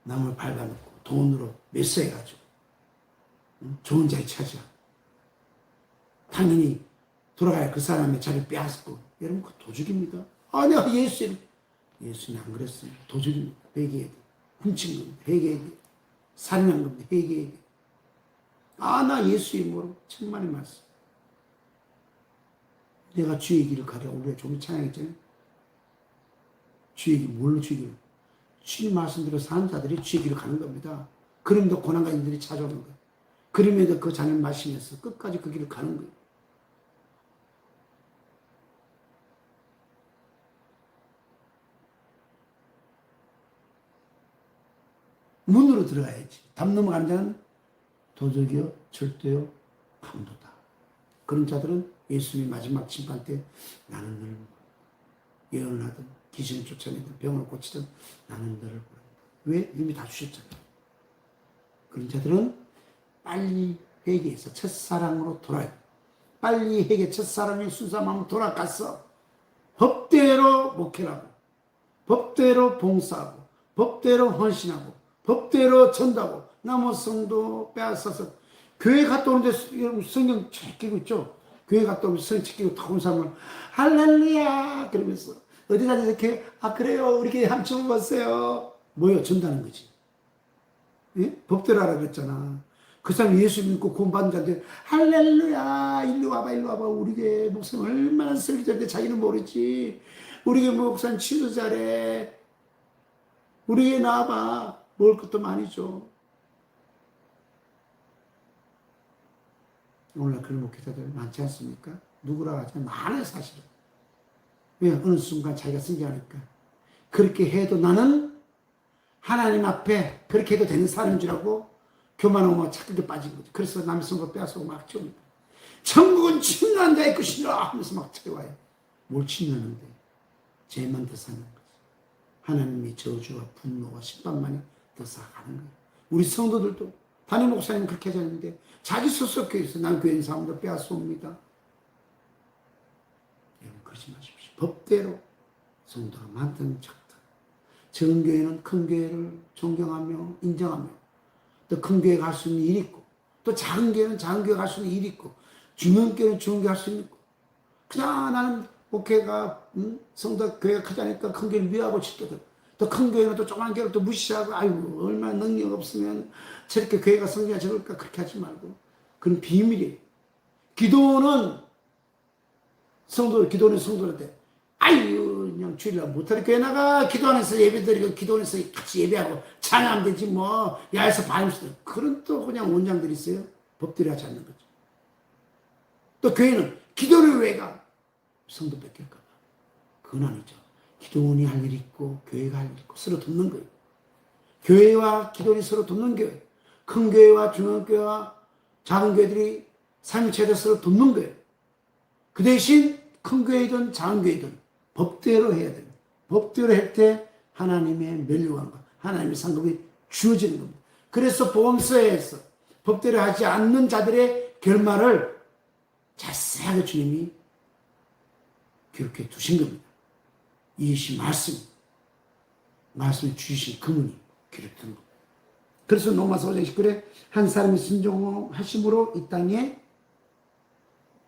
남을 밟아놓고 돈으로 매수해가지고 좋은 자리 차지하고 당연히 돌아가야 그 사람의 자리를 빼앗고. 여러분 그 도둑입니다. 내가 예수님 안 그랬어요. 도둑입니다. 회개해야 돼. 훔친 겁니다. 회개해야 돼. 살인한 겁니다. 회개해야 돼. 나 예수 이름으로 천만의 말씀. 내가 주의 길을 가려고 우리가 조금 찬양했잖아요. 주의 길, 뭘로 주의 길? 주님 말씀대로 사는 자들이 주의 길을 가는 겁니다. 그럼에도 고난과 힘들이 찾아오는 거예요. 그럼에도 그 잔을 마시면서 끝까지 그 길을 가는 거예요. 문으로 들어가야지. 담 넘어가는 자는 도적이요, 절도요, 강도다. 그런 자들은 예수님이 마지막 심판 때 나는 너를 예언을 하든 귀신을 쫓아내든 병을 고치든 나는 너를 보란다. 왜? 이미 다 주셨잖아요. 그런 자들은 빨리 회개해서 첫사랑으로 돌아요. 빨리 회개, 첫사랑의 순수한 마음으로 돌아가서 법대로 목회하고 법대로 봉사하고 법대로 헌신하고 법대로 전도하고 남은 성도 빼앗아서 교회 갔다 오는데 성경 챙기고 있죠. 교회 갔다 오면서 성경 챙기고 다 온 사람은 할렐루야 그러면서 어디 가서 이렇게 그래요 우리 교회 한번 보세요. 뭐요? 전도하는 거지. 예? 법대로 하라 그랬잖아. 그 사람 예수 믿고 구원받은 자한테 할렐루야 일로 와봐 우리 교회 목사님 얼마나 설교자인데 자기는 모르지. 우리 교회 목사님 치료 잘해. 우리 교회 나와봐. 먹을 것도 많이 줘. 오늘날 그런 목회자들 많지 않습니까? 누구라고 하지만 많아요 사실은. 왜? 어느 순간 자기가 승계하니까. 그렇게 해도 나는 하나님 앞에 그렇게 해도 되는 사람인 줄 알고 교만하고 착각에 빠진 거죠. 그래서 남의 선거 빼앗아서 막 치웁니다. 천국은 침노한 자의 것이라 하면서 막 채워요. 뭘 침노하는데? 죄만 더 사는 거지. 하나님의 저주와 분노와 심판만이 더 쌓아가는 거예요. 우리 성도들도 담임 목사님 그렇게 하지 않는데 자기 소속 교회에서 난 교회 사람들 빼앗아옵니다. 그러지 마십시오. 법대로 성도가 만드는 작들. 적은 교회는 큰 교회를 존경하며 인정하며 또 큰 교회 갈 수 있는 일이 있고 또 작은 교회는 작은 교회 갈 수 있는 일이 있고 중요한 교회는 중요한 교회 갈 수 있는 있고 그냥 나는 목회가 성도 교회가 크다니까 큰 교회를 미워하고 싶거든. 또 큰 교회는 또 조그만 교회를 또 무시하고 아유 얼마나 능력 없으면 저렇게 교회가 성경이 저럴까 그렇게 하지 말고 그건 비밀이에요. 기도는 성도한테 아유 그냥 주일날 못하는 교회 나가 기도하면서 예배드리고 기도하면서 같이 예배하고 찬양하면 되지 뭐 야에서 바임스 그런 또 그냥 원장들이 있어요. 법대로 하지 않는 거죠. 또 교회는 기도를 왜 가? 성도 뺏길까 봐. 그건 아니죠. 기도원이 할 일이 있고 교회가 할 일이 있고 서로 돕는 거예요. 교회와 기도원이 서로 돕는 교회. 큰 교회와 중앙 교회와 작은 교회들이 삶체에서 서로 돕는 거예요. 그 대신 큰 교회든 작은 교회든 법대로 해야 됩니다. 법대로 할 때 하나님의 멸류관과 하나님의 상급이 주어지는 겁니다. 그래서 보험서에서 법대로 하지 않는 자들의 결말을 자세하게 주님이 기록해 두신 겁니다. 이것이 말씀이 주신 금은이 기록된 겁니다. 그래서 로마서 5장 19절에 한 사람이 순종하심으로 이 땅에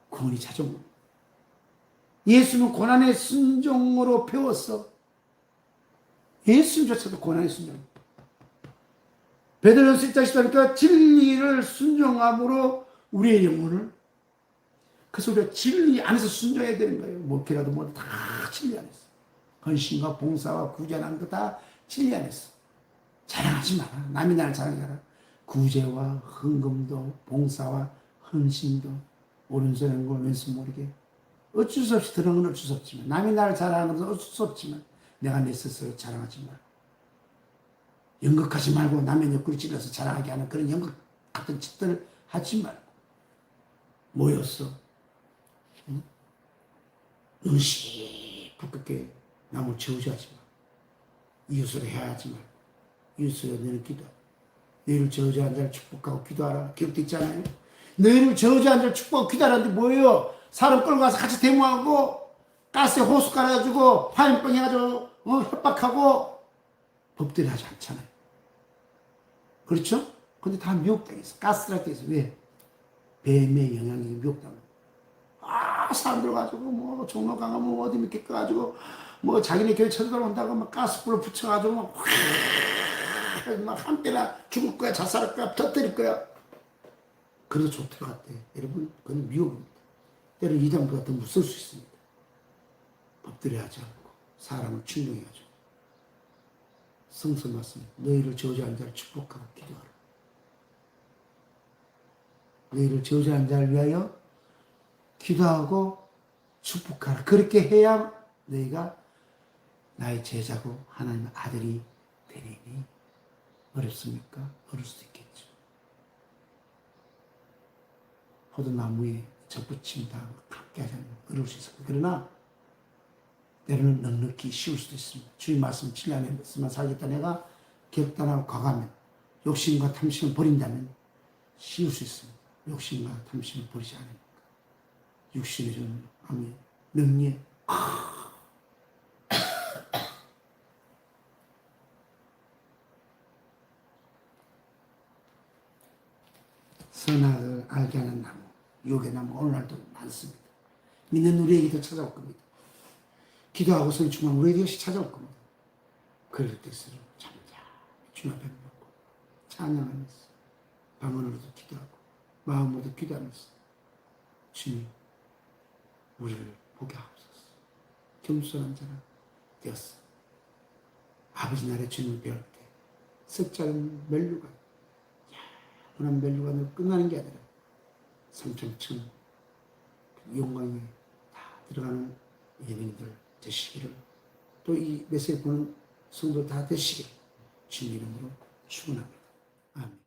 구원이 찾아온 겁니다. 예수는 고난의 순종으로 배웠어. 예수님조차도 고난의 순종. 베드로전서 1장 10절이니까 진리를 순종함으로 우리의 영혼을 그래서 우리가 진리 안에서 순종해야 되는 거예요. 목회라도 뭐 다 진리 안에서. 헌신과 봉사와 구제하는 거 다 진리 안에서. 자랑하지 마라. 남이 나를 자랑하라. 구제와 헌금도 봉사와 헌신도 오른손에 걸 왼손 모르게 어쩔 수 없이 들은 건 어쩔 수 없지만 남이 나를 자랑하는 것은 어쩔 수 없지만 내가 내 스스로 자랑하지 마라. 연극하지 말고 남의 옆구리 찔러서 자랑하게 하는 그런 연극 같은 짓들을 하지 말고 모였어. 응? 응시 부끄게 남을 저주하지 마. 이웃을 해하지 말고 이웃을 너는 기도. 너희를 저주한 자를 축복하고 기도하라. 기록도 있잖아요. 너희를 저주한 자를 축복하고 기도하라는데 뭐예요? 사람 끌고 가서 같이 데모하고 가스에 호수 깔아가지고 화염병 해가지고 협박하고 법대로 하지 않잖아요. 그렇죠? 근데 다 미혹당했어. 가스라이트에서 왜? 뱀의 영향이 미혹당한 거야. 사람들 가지고 뭐 종로 강화 뭐 어디 밑에 가지고 뭐 자기네 교회 쳐들어온다고 막 가스불을 붙여가지고 막 한때나 죽을 거야 자살할 거야 터뜨릴 거야. 그래서 좋도록 갔대. 여러분 그건 미혹입니다. 때로 이단보다 더 무서울 수 있습니다. 법대로 하지 않고 사람을 충동해가지고 성서 말씀 너희를 저주한 자를 축복하고 기도하라. 너희를 저주한 자를 위하여 기도하고 축복하라. 그렇게 해야 너희가 나의 제자고 하나님의 아들이 되리니 어렵습니까? 어려울 수도 있겠죠. 포도나무에 접붙임다 함께 하자면 어려울 수 있습니다. 그러나 때로는 넉넉히 쉬울 수도 있습니다. 주의 말씀 7년에 말씀만 살겠다 내가 격단하고 과감하면 욕심과 탐심을 버린다면 쉬울 수 있습니다. 욕심과 탐심을 버리지 않으니까 육신의 좀 아멘 능력 선악을 알게 하는 나무 유혹의 나무 오늘날도 많습니다. 믿는 우리에게도 찾아올 겁니다. 기도하고 성령 충만 우리에게 역시 찾아올 겁니다. 그럴 때일수록 잠잠히 주님 앞에 놓고 찬양하면서 방언으로도 기도하고 마음으로도 기도하면서 주님 우리를 보게 하옵소서. 겸손한 자가 되었어. 아버지 나라의 주님을 배울 때 석자는 멸류관 그런 멸류관으로 끝나는 게 아니라 삼천층 영광에 다 들어가는 예배인들 되시기를 또 이 메시지 보는 성도 다 되시기를 주님 이름으로 축원합니다. 아멘.